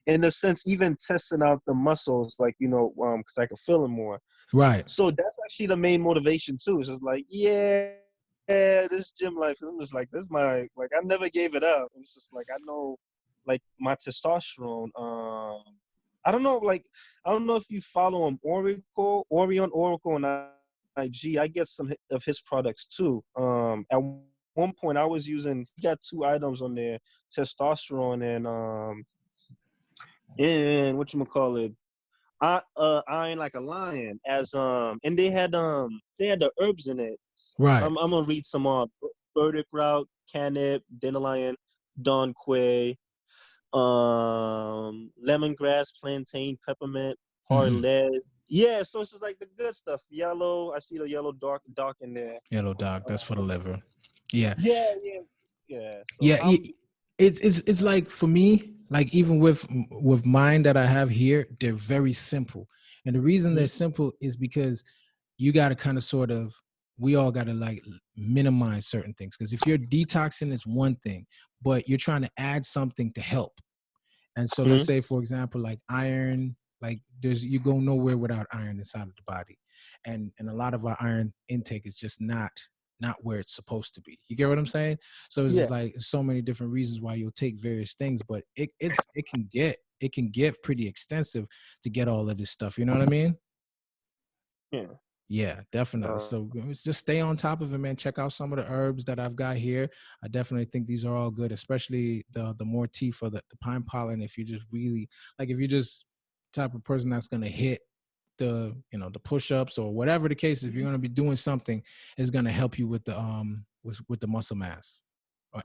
in a sense, even testing out the muscles, like because I could feel them more. Right. So that's actually the main motivation too. It's just like, yeah, this gym life. I'm just like, this is my, like, I never gave it up. It's just like I know, like, my testosterone. I don't know, like I don't know if you follow him, Orion Oracle on IG. I get some of his products too. At one point I was using. He got two items on there: testosterone and what you call it, iron like a lion. As and they had the herbs in it. Right. I'm gonna read some burdick route, canip, dandelion, donquay, lemongrass, plantain, peppermint, Hmm. parlez. Yeah, so it's just like the good stuff. Yellow, I see the yellow dark in there. Yellow dog. That's for the Um, liver. Yeah. yeah, yeah, yeah. So Yeah. It's like for me, like even with mine that I have here, they're very simple. And the reason they're Mhm. simple is because you got to kind of sort of, we all got to like minimize certain things, because if you're detoxing, it's one thing, but you're trying to add something to help. And so let's Mhm. say, for example, like iron, like there's, you go nowhere without iron inside of the body. And a lot of our iron intake is just not where it's supposed to be. You get what I'm saying? So it's just Yeah, like so many different reasons why you'll take various things, but it can get pretty extensive to get all of this stuff. You know what I mean? yeah. Yeah, definitely. Uh, So just stay on top of it, man. Check out some of the herbs that I've got here. I definitely think these are all good, especially the more tea for the pine pollen. If you just really like, if you're just type of person that's gonna hit the, the push-ups or whatever the case, if you're gonna be doing something, it's gonna help you with the with the muscle mass,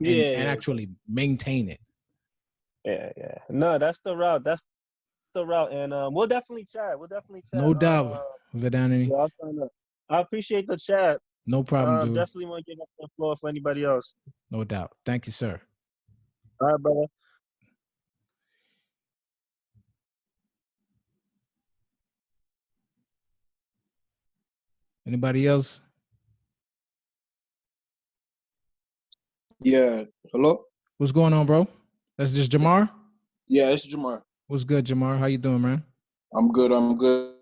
yeah, and yeah, actually maintain it. yeah, yeah. No, that's the route. That's the route, and we'll definitely chat. We'll definitely chat. No doubt, Vidani. Yeah, I'll sign up. I appreciate the chat. No problem, dude. Definitely want to get up on the floor for anybody else. No doubt. Thank you, sir. All right, brother. Anybody else? Yeah. Hello? What's going on, bro? That's just Jamar. Yeah, it's Jamar. What's good, Jamar? How you doing, man? I'm good. I'm good.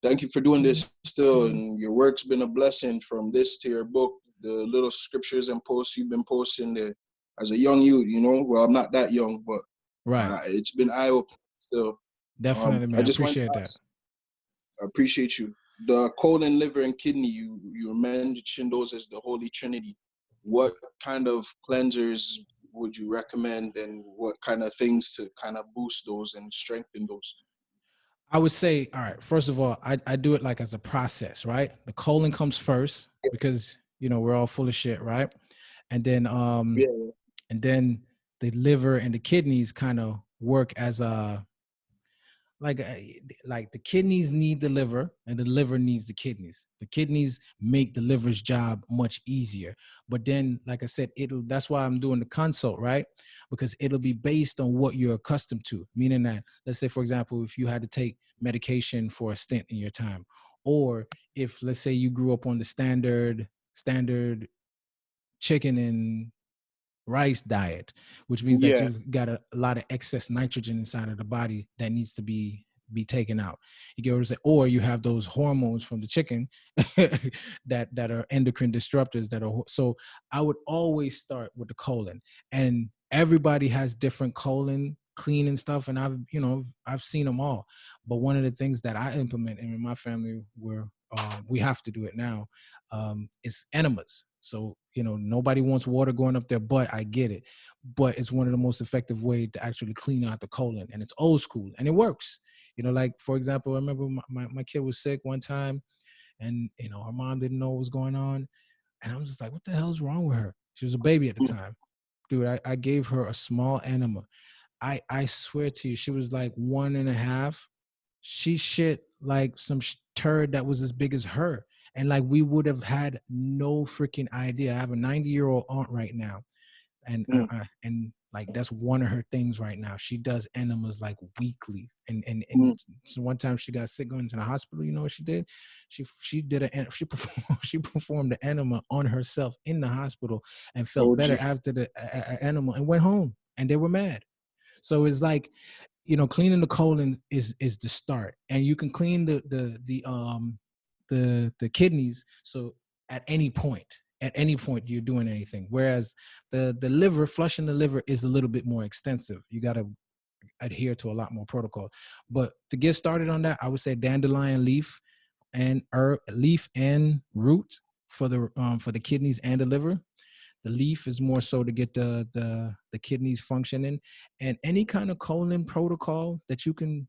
Thank you for doing this still. And your work's been a blessing from this to your book, the little scriptures and posts you've been posting there as a young youth, you know. Well, I'm not that young, but Right. it's been eye opening still. Definitely, I man. just wanted to Appreciate that. ask, I appreciate you. The colon, liver, and kidney, you mentioned those as the Holy Trinity. What kind of cleansers would you recommend, and what kind of things to kind of boost those and strengthen those? I would say, all right, first of all, I do it like as a process, right? The colon comes first because, we're all full of shit, right? And then Yeah, and then the liver and the kidneys kind of work as a, like like the kidneys need the liver and the liver needs the kidneys. The kidneys make the liver's job much easier. But then, like I said, that's why I'm doing the consult, right? Because it'll be based on what you're accustomed to. Meaning that, let's say, for example, if you had to take medication for a stint in your time, or if, let's say, you grew up on the standard chicken and rice diet, which means that yeah, you've got a lot of excess nitrogen inside of the body that needs to be taken out. You get what I'm saying? Or you have those hormones from the chicken that are endocrine disruptors that are, so I would always start with the colon. And everybody has different colon cleaning stuff, and I've seen them all. But one of the things that I implement in my family, where we have to do it now, is enemas. So, nobody wants water going up their butt. I get it. But it's one of the most effective way to actually clean out the colon. And it's old school and it works. Like, for example, I remember my kid was sick one time, and, her mom didn't know what was going on. And I'm just like, what the hell's wrong with her? She was a baby at the time. Dude, I gave her a small enema. I swear to you, she was like 1.5. She shit like some turd that was as big as her. And like, we would have had no freaking idea. I have a 90-year-old aunt right now, and mm, and like, that's one of her things right now. She does enemas like weekly, and mm, so one time she got sick going to the hospital. You know what she did? She did she performed she performed the enema on herself in the hospital, and felt oh, better gee. after the enema, and went home. And they were mad. So it's like, cleaning the colon is the start, and you can clean the kidneys. So at any point you're doing anything. Whereas the liver, flushing the liver is a little bit more extensive. You got to adhere to a lot more protocol. But to get started on that, I would say dandelion leaf and leaf and root for the kidneys and the liver. The leaf is more so to get the kidneys functioning, and any kind of colon protocol that you can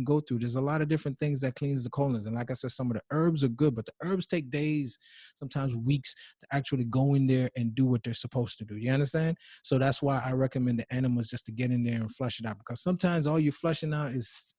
go through. There's a lot of different things that cleans the colons, and like I said, some of the herbs are good, but the herbs take days, sometimes weeks, to actually go in there and do what they're supposed to do. You understand? So that's why I recommend the enemas, just to get in there and flush it out, because sometimes all you're flushing out is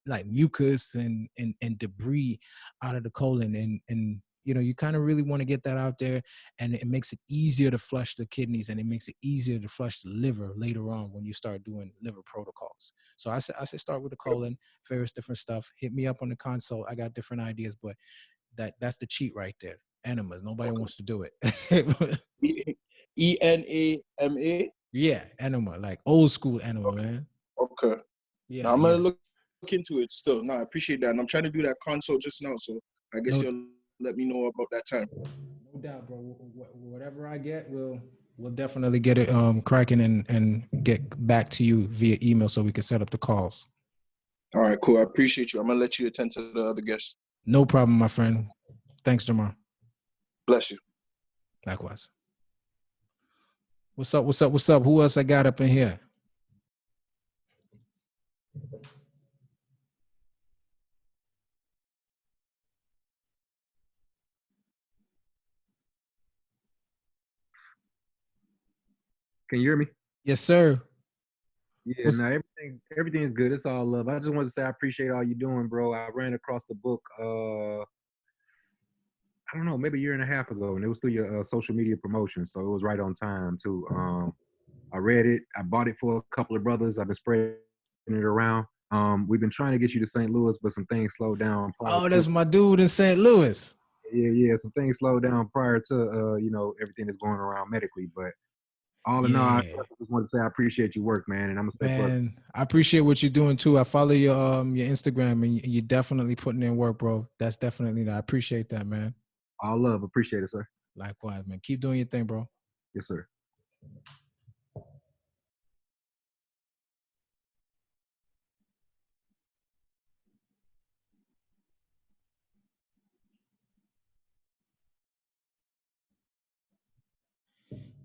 like mucus and debris out of the colon, and you kind of really want to get that out there, and it makes it easier to flush the kidneys, and it makes it easier to flush the liver later on when you start doing liver protocols. So I say start with the colon, various different stuff. Hit me up on the consult. I got different ideas, but that's the cheat right there. Enemas. Nobody wants to do it. ENAMA. Yeah, enema, like old school enema, man. Okay. Yeah, Now I'm yeah. gonna look into it still. No, I appreciate that, and I'm trying to do that consult just now, so I guess No, you'll let me know about that time. no doubt, bro. Whatever I get, we'll definitely get it cracking and get back to you via email so we can set up the calls. All right, cool. I appreciate you. I'm gonna let you attend to the other guests. No problem, my friend. Thanks, Jamar. Bless you. Likewise. What's up? What's up? What's up? Who else I got up in here? Can you hear me? Yes, sir. Yeah, What's- no, everything is good. It's all love. I just wanted to say I appreciate all you're doing, bro. I ran across the book I don't know, maybe a year and a half ago, and it was through your social media promotion, so it was right on time too. I read it. I bought it for a couple of brothers. I've been spreading it around. We've been trying to get you to St. Louis, but some things slowed down. Oh, that's my dude in St. Louis. Yeah. Some things slowed down prior to everything that's going around medically. But all in all, I just want to say I appreciate your work, man, and I'm gonna stay focused. Man, I appreciate what you're doing too. I follow your Instagram, and you're definitely putting in work, bro. That's definitely that. I appreciate that, man. All love. Appreciate it, sir. Likewise, man. Keep doing your thing, bro. Yes, sir.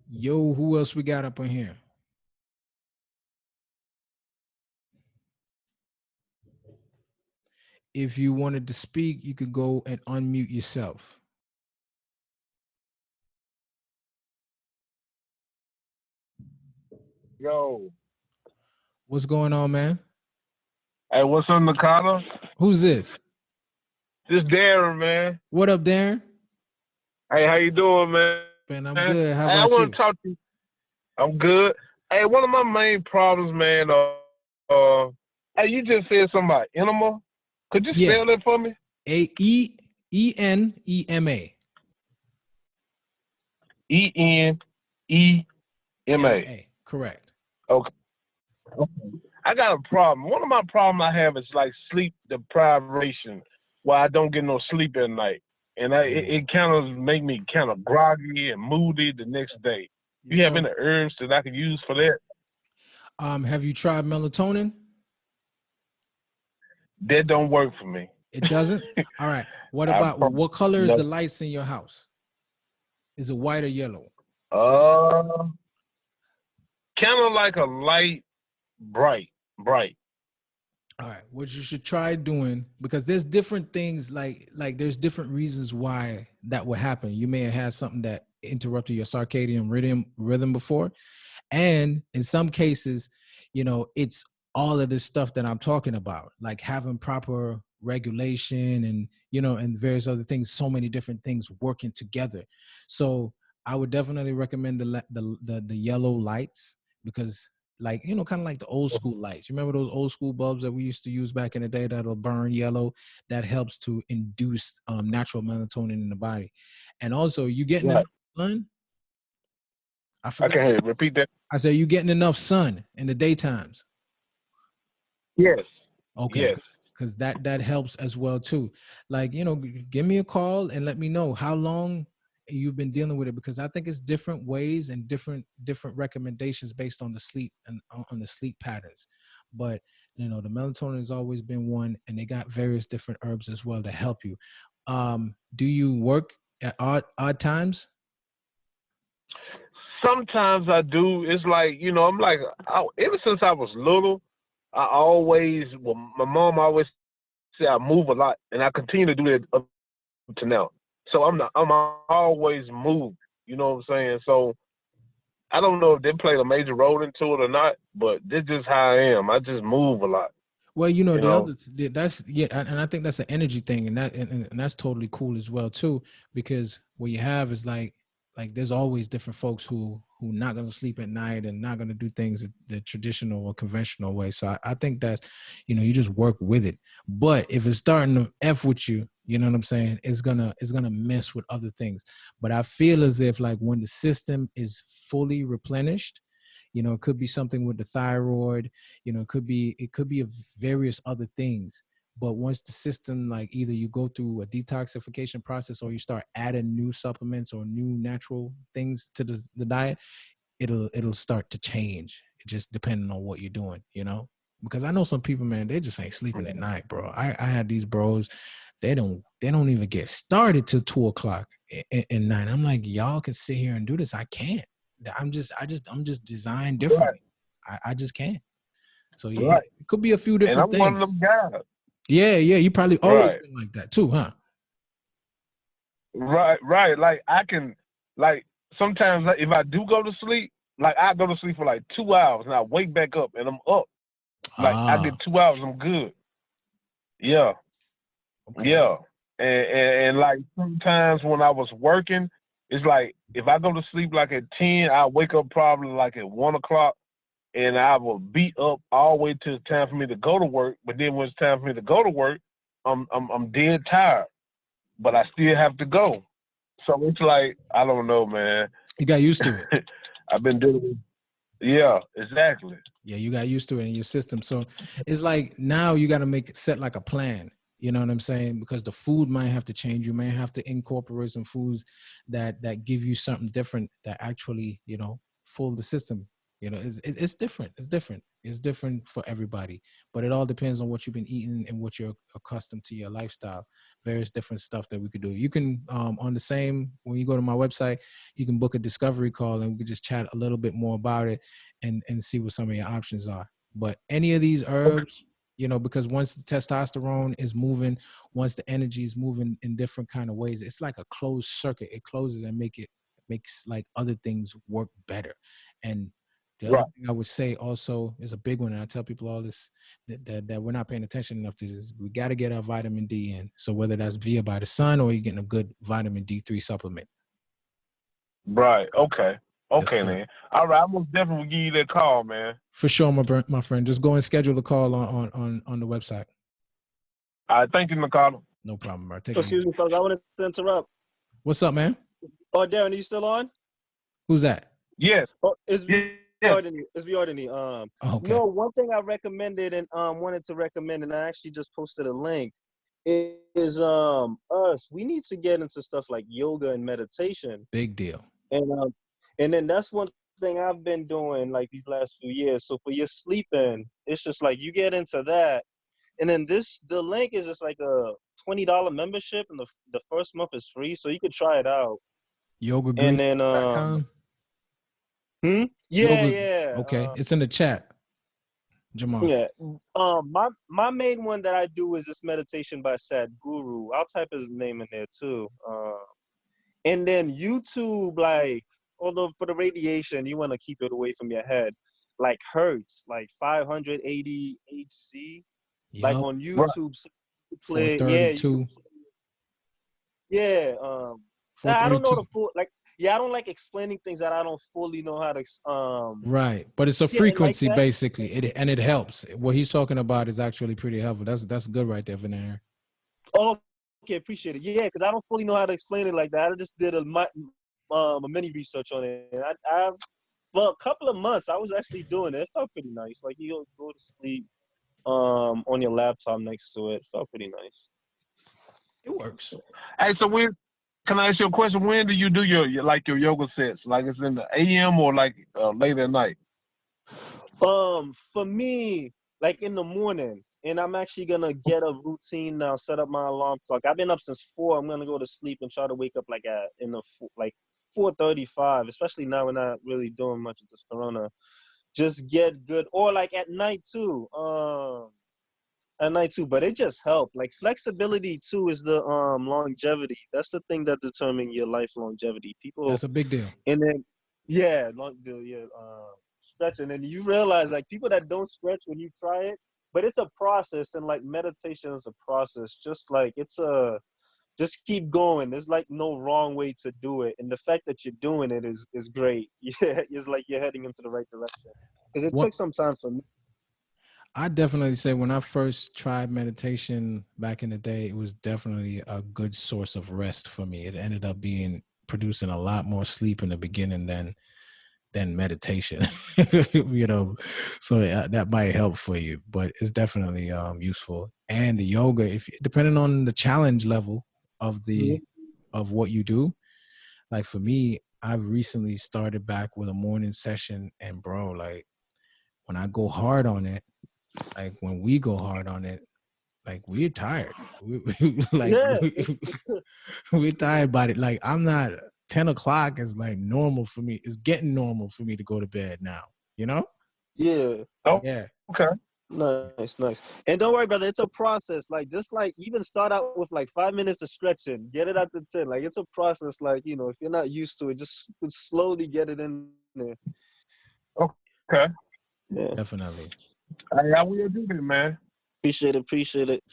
Yo, who else we got up in here? If you wanted to speak, you could go and unmute yourself. Yo. What's going on, man? Hey, what's up, Nakada? Who's this? This Darren, man. What up, Darren? Hey, how you doing, man? Man, I'm good. How Hey, I about want you? to talk to you. I'm good. Hey, one of my main problems, man, hey, you just said something about enema. Could you spell that for me? Enema. ENEMA. Correct. Okay. I got a problem. One of my problems I have is like sleep deprivation, where I don't get no sleep at night. And it kind of make me kind of groggy and moody the next day. You have any herbs that I could use for that? Have you tried melatonin? That don't work for me. It doesn't? All right. What about what color is the lights in your house? Is it white or yellow? Kind of like a light, bright. All right. What you should try doing, because there's different things, like there's different reasons why that would happen. You may have had something that interrupted your circadian rhythm before. And in some cases, it's all of this stuff that I'm talking about, like having proper regulation and, and various other things, so many different things working together. So I would definitely recommend the yellow lights, because kind of like the old school lights. You remember those old school bulbs that we used to use back in the day that'll burn yellow? That helps to induce natural melatonin in the body. And also, you getting enough sun? I forgot. Okay, repeat that. I said, you getting enough sun in the daytimes? Yes. Okay, yes. Because that helps as well too. Like, give me a call and let me know how long you've been dealing with it, because I think it's different ways and different recommendations based on the sleep and on the sleep patterns. But the melatonin has always been one, and they got various different herbs as well to help you. Do you work at odd times? Sometimes I do. It's like, I'm like, ever since I was little, my mom always said I move a lot, and I continue to do that up to now. So I'm always moved. You know what I'm saying? So I don't know if they played a major role into it or not, but this is just how I am. I just move a lot. Well, and I think that's an energy thing, and that's totally cool as well too, because what you have is like there's always different folks who not going to sleep at night and not going to do things the traditional or conventional way. So I think that you just work with it. But if it's starting to F with you, you know what I'm saying, it's gonna mess with other things. But I feel as if like when the system is fully replenished, it could be something with the thyroid, it could be various other things. But once the system, like either you go through a detoxification process or you start adding new supplements or new natural things to the diet, it'll start to change. It just depending on what you're doing, because I know some people, man, they just ain't sleeping at night, bro. I had these bros, they don't even get started till 2:00 in night. I'm like, y'all can sit here and do this. I can't. I'm just designed differently. Right. I just can't. So yeah, right. It could be a few different things. And I'm one of them guys. Yeah, you probably always been like that too, huh? Right. Like I can, like sometimes if I do go to sleep, like I go to sleep for like 2 hours and I wake back up and I'm up. Like I get 2 hours, I'm good. Yeah. Okay. Yeah. And like sometimes when I was working, it's like if I go to sleep like at 10, I wake up probably like at 1:00, and I will be up all the way till it's time for me to go to work. But then when it's time for me to go to work, I'm dead tired, but I still have to go. So it's like, I don't know, man. You got used to it. I've been doing it. Yeah, exactly. Yeah, you got used to it in your system. So it's like now you got to set like a plan. You know what I'm saying? Because the food might have to change. You may have to incorporate some foods that give you something different that actually, fool the system. It's different. It's different for everybody, but it all depends on what you've been eating and what you're accustomed to your lifestyle. Various different stuff that we could do. You can, when you go to my website, you can book a discovery call and we can just chat a little bit more about it and see what some of your options are. But any of these herbs, because once the testosterone is moving, once the energy is moving in different kind of ways, it's like a closed circuit. It closes and makes like other things work better. And the other thing I would say also is a big one, and I tell people all this, that we're not paying attention enough to this. We got to get our vitamin D in. So whether that's by the sun or you're getting a good vitamin D3 supplement. Right. Okay. Okay, yes, man. All right. I'm most definitely give you that call, man. For sure, my friend. Just go and schedule a call on the website. All right. Thank you, Nakada. No problem, bro. Excuse me, folks. I wanted to interrupt. What's up, man? Oh, Darren, are you still on? Who's that? Yes. Oh, it's Viordany. Okay. No, one thing I recommended and wanted to recommend, and I actually just posted a link, is us. We need to get into stuff like yoga and meditation. Big deal. And then that's one thing I've been doing like these last few years. So for your sleeping, it's just like you get into that, and then the link is just like a $20 membership, and the first month is free, so you could try it out. YogaGreen.com. Yeah. Okay, it's in the chat, Jamal. Yeah. My main one that I do is this meditation by Sadhguru. I'll type his name in there too. And then YouTube, like, although for the radiation, you want to keep it away from your head, like Hertz, like 580 HC, like on YouTube. Play, 432. Yeah. I don't know the full, like, I don't like explaining things that I don't fully know how to. Right, but it's a frequency like basically. It helps. What he's talking about is actually pretty helpful. That's good right there, Vanessa. Oh, okay, appreciate it. Yeah, because I don't fully know how to explain it like that. I just did a mini research on it. And I for a couple of months, I was actually doing it. It felt pretty nice. Like you go to sleep on your laptop next to it. It felt pretty nice. It works. Hey, so can I ask you a question? When do you do your like your yoga sets? Like it's in the AM or like late at night? For me, like in the morning, and I'm actually gonna get a routine now. Set up my alarm clock. I've been up since 4. I'm gonna go to sleep and try to wake up like in the like 4:35. Especially now we're not really doing much with this corona. Just get good, or like at night too. At night too, but it just helped. Like flexibility too is the longevity. That's the thing that determines your life longevity. People That's a big deal. and then yeah, stretching, and you realize like people that don't stretch when you try it, but it's a process, and like meditation is a process. Just like just keep going. There's like no wrong way to do it, and the fact that you're doing it is great. Yeah, it's like you're heading into the right direction. Because it What took some time for me. I definitely say when I first tried meditation back in the day, it was definitely a good source of rest for me. It ended up being producing a lot more sleep in the beginning than meditation, you know. So that might help for you, but it's definitely useful. And the yoga, if depending on the challenge level of of what you do, like for me, I've recently started back with a morning session, and bro, like when I go hard on it, like when we go hard on it, like we're tired. Like Yeah, we're tired about it. Like I'm not 10 o'clock is like normal for me. It's getting normal for me to go to bed now, you know? yeah. Oh, Yeah. okay. Nice, nice. And don't worry, brother. It's a process. Like just like even start out with like 5 minutes of stretching, get it out to 10. Like it's a process. Like if you're not used to it, just slowly get it in there. Okay. Yeah. Definitely. I will do that, man. Appreciate it. Appreciate it.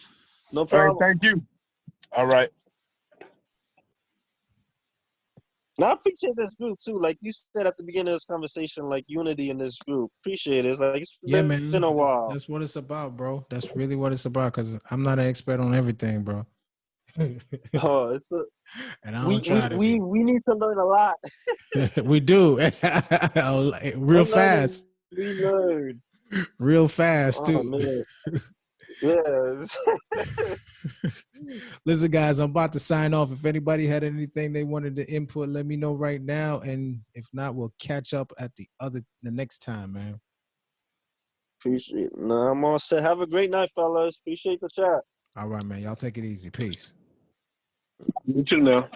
No All right, problem. thank you. All right. And I appreciate this group too. Like you said at the beginning of this conversation, like unity in this group. Appreciate it. It's like it's Yeah, been man. a That's, while. that's what it's about, bro. That's really what it's about, because I'm not an expert on everything, bro. And Oh, I don't try to be. we need to learn a lot. We do. Real I'm learning. fast. We learn. Real fast, Oh too. man. Yeah. Listen, guys, I'm about to sign off. If anybody had anything they wanted to input, let me know right now. And if not, we'll catch up at the next time, man. Appreciate it. No, I'm all set. Have a great night, fellas. Appreciate the chat. All right, man. Y'all take it easy. Peace. You too now.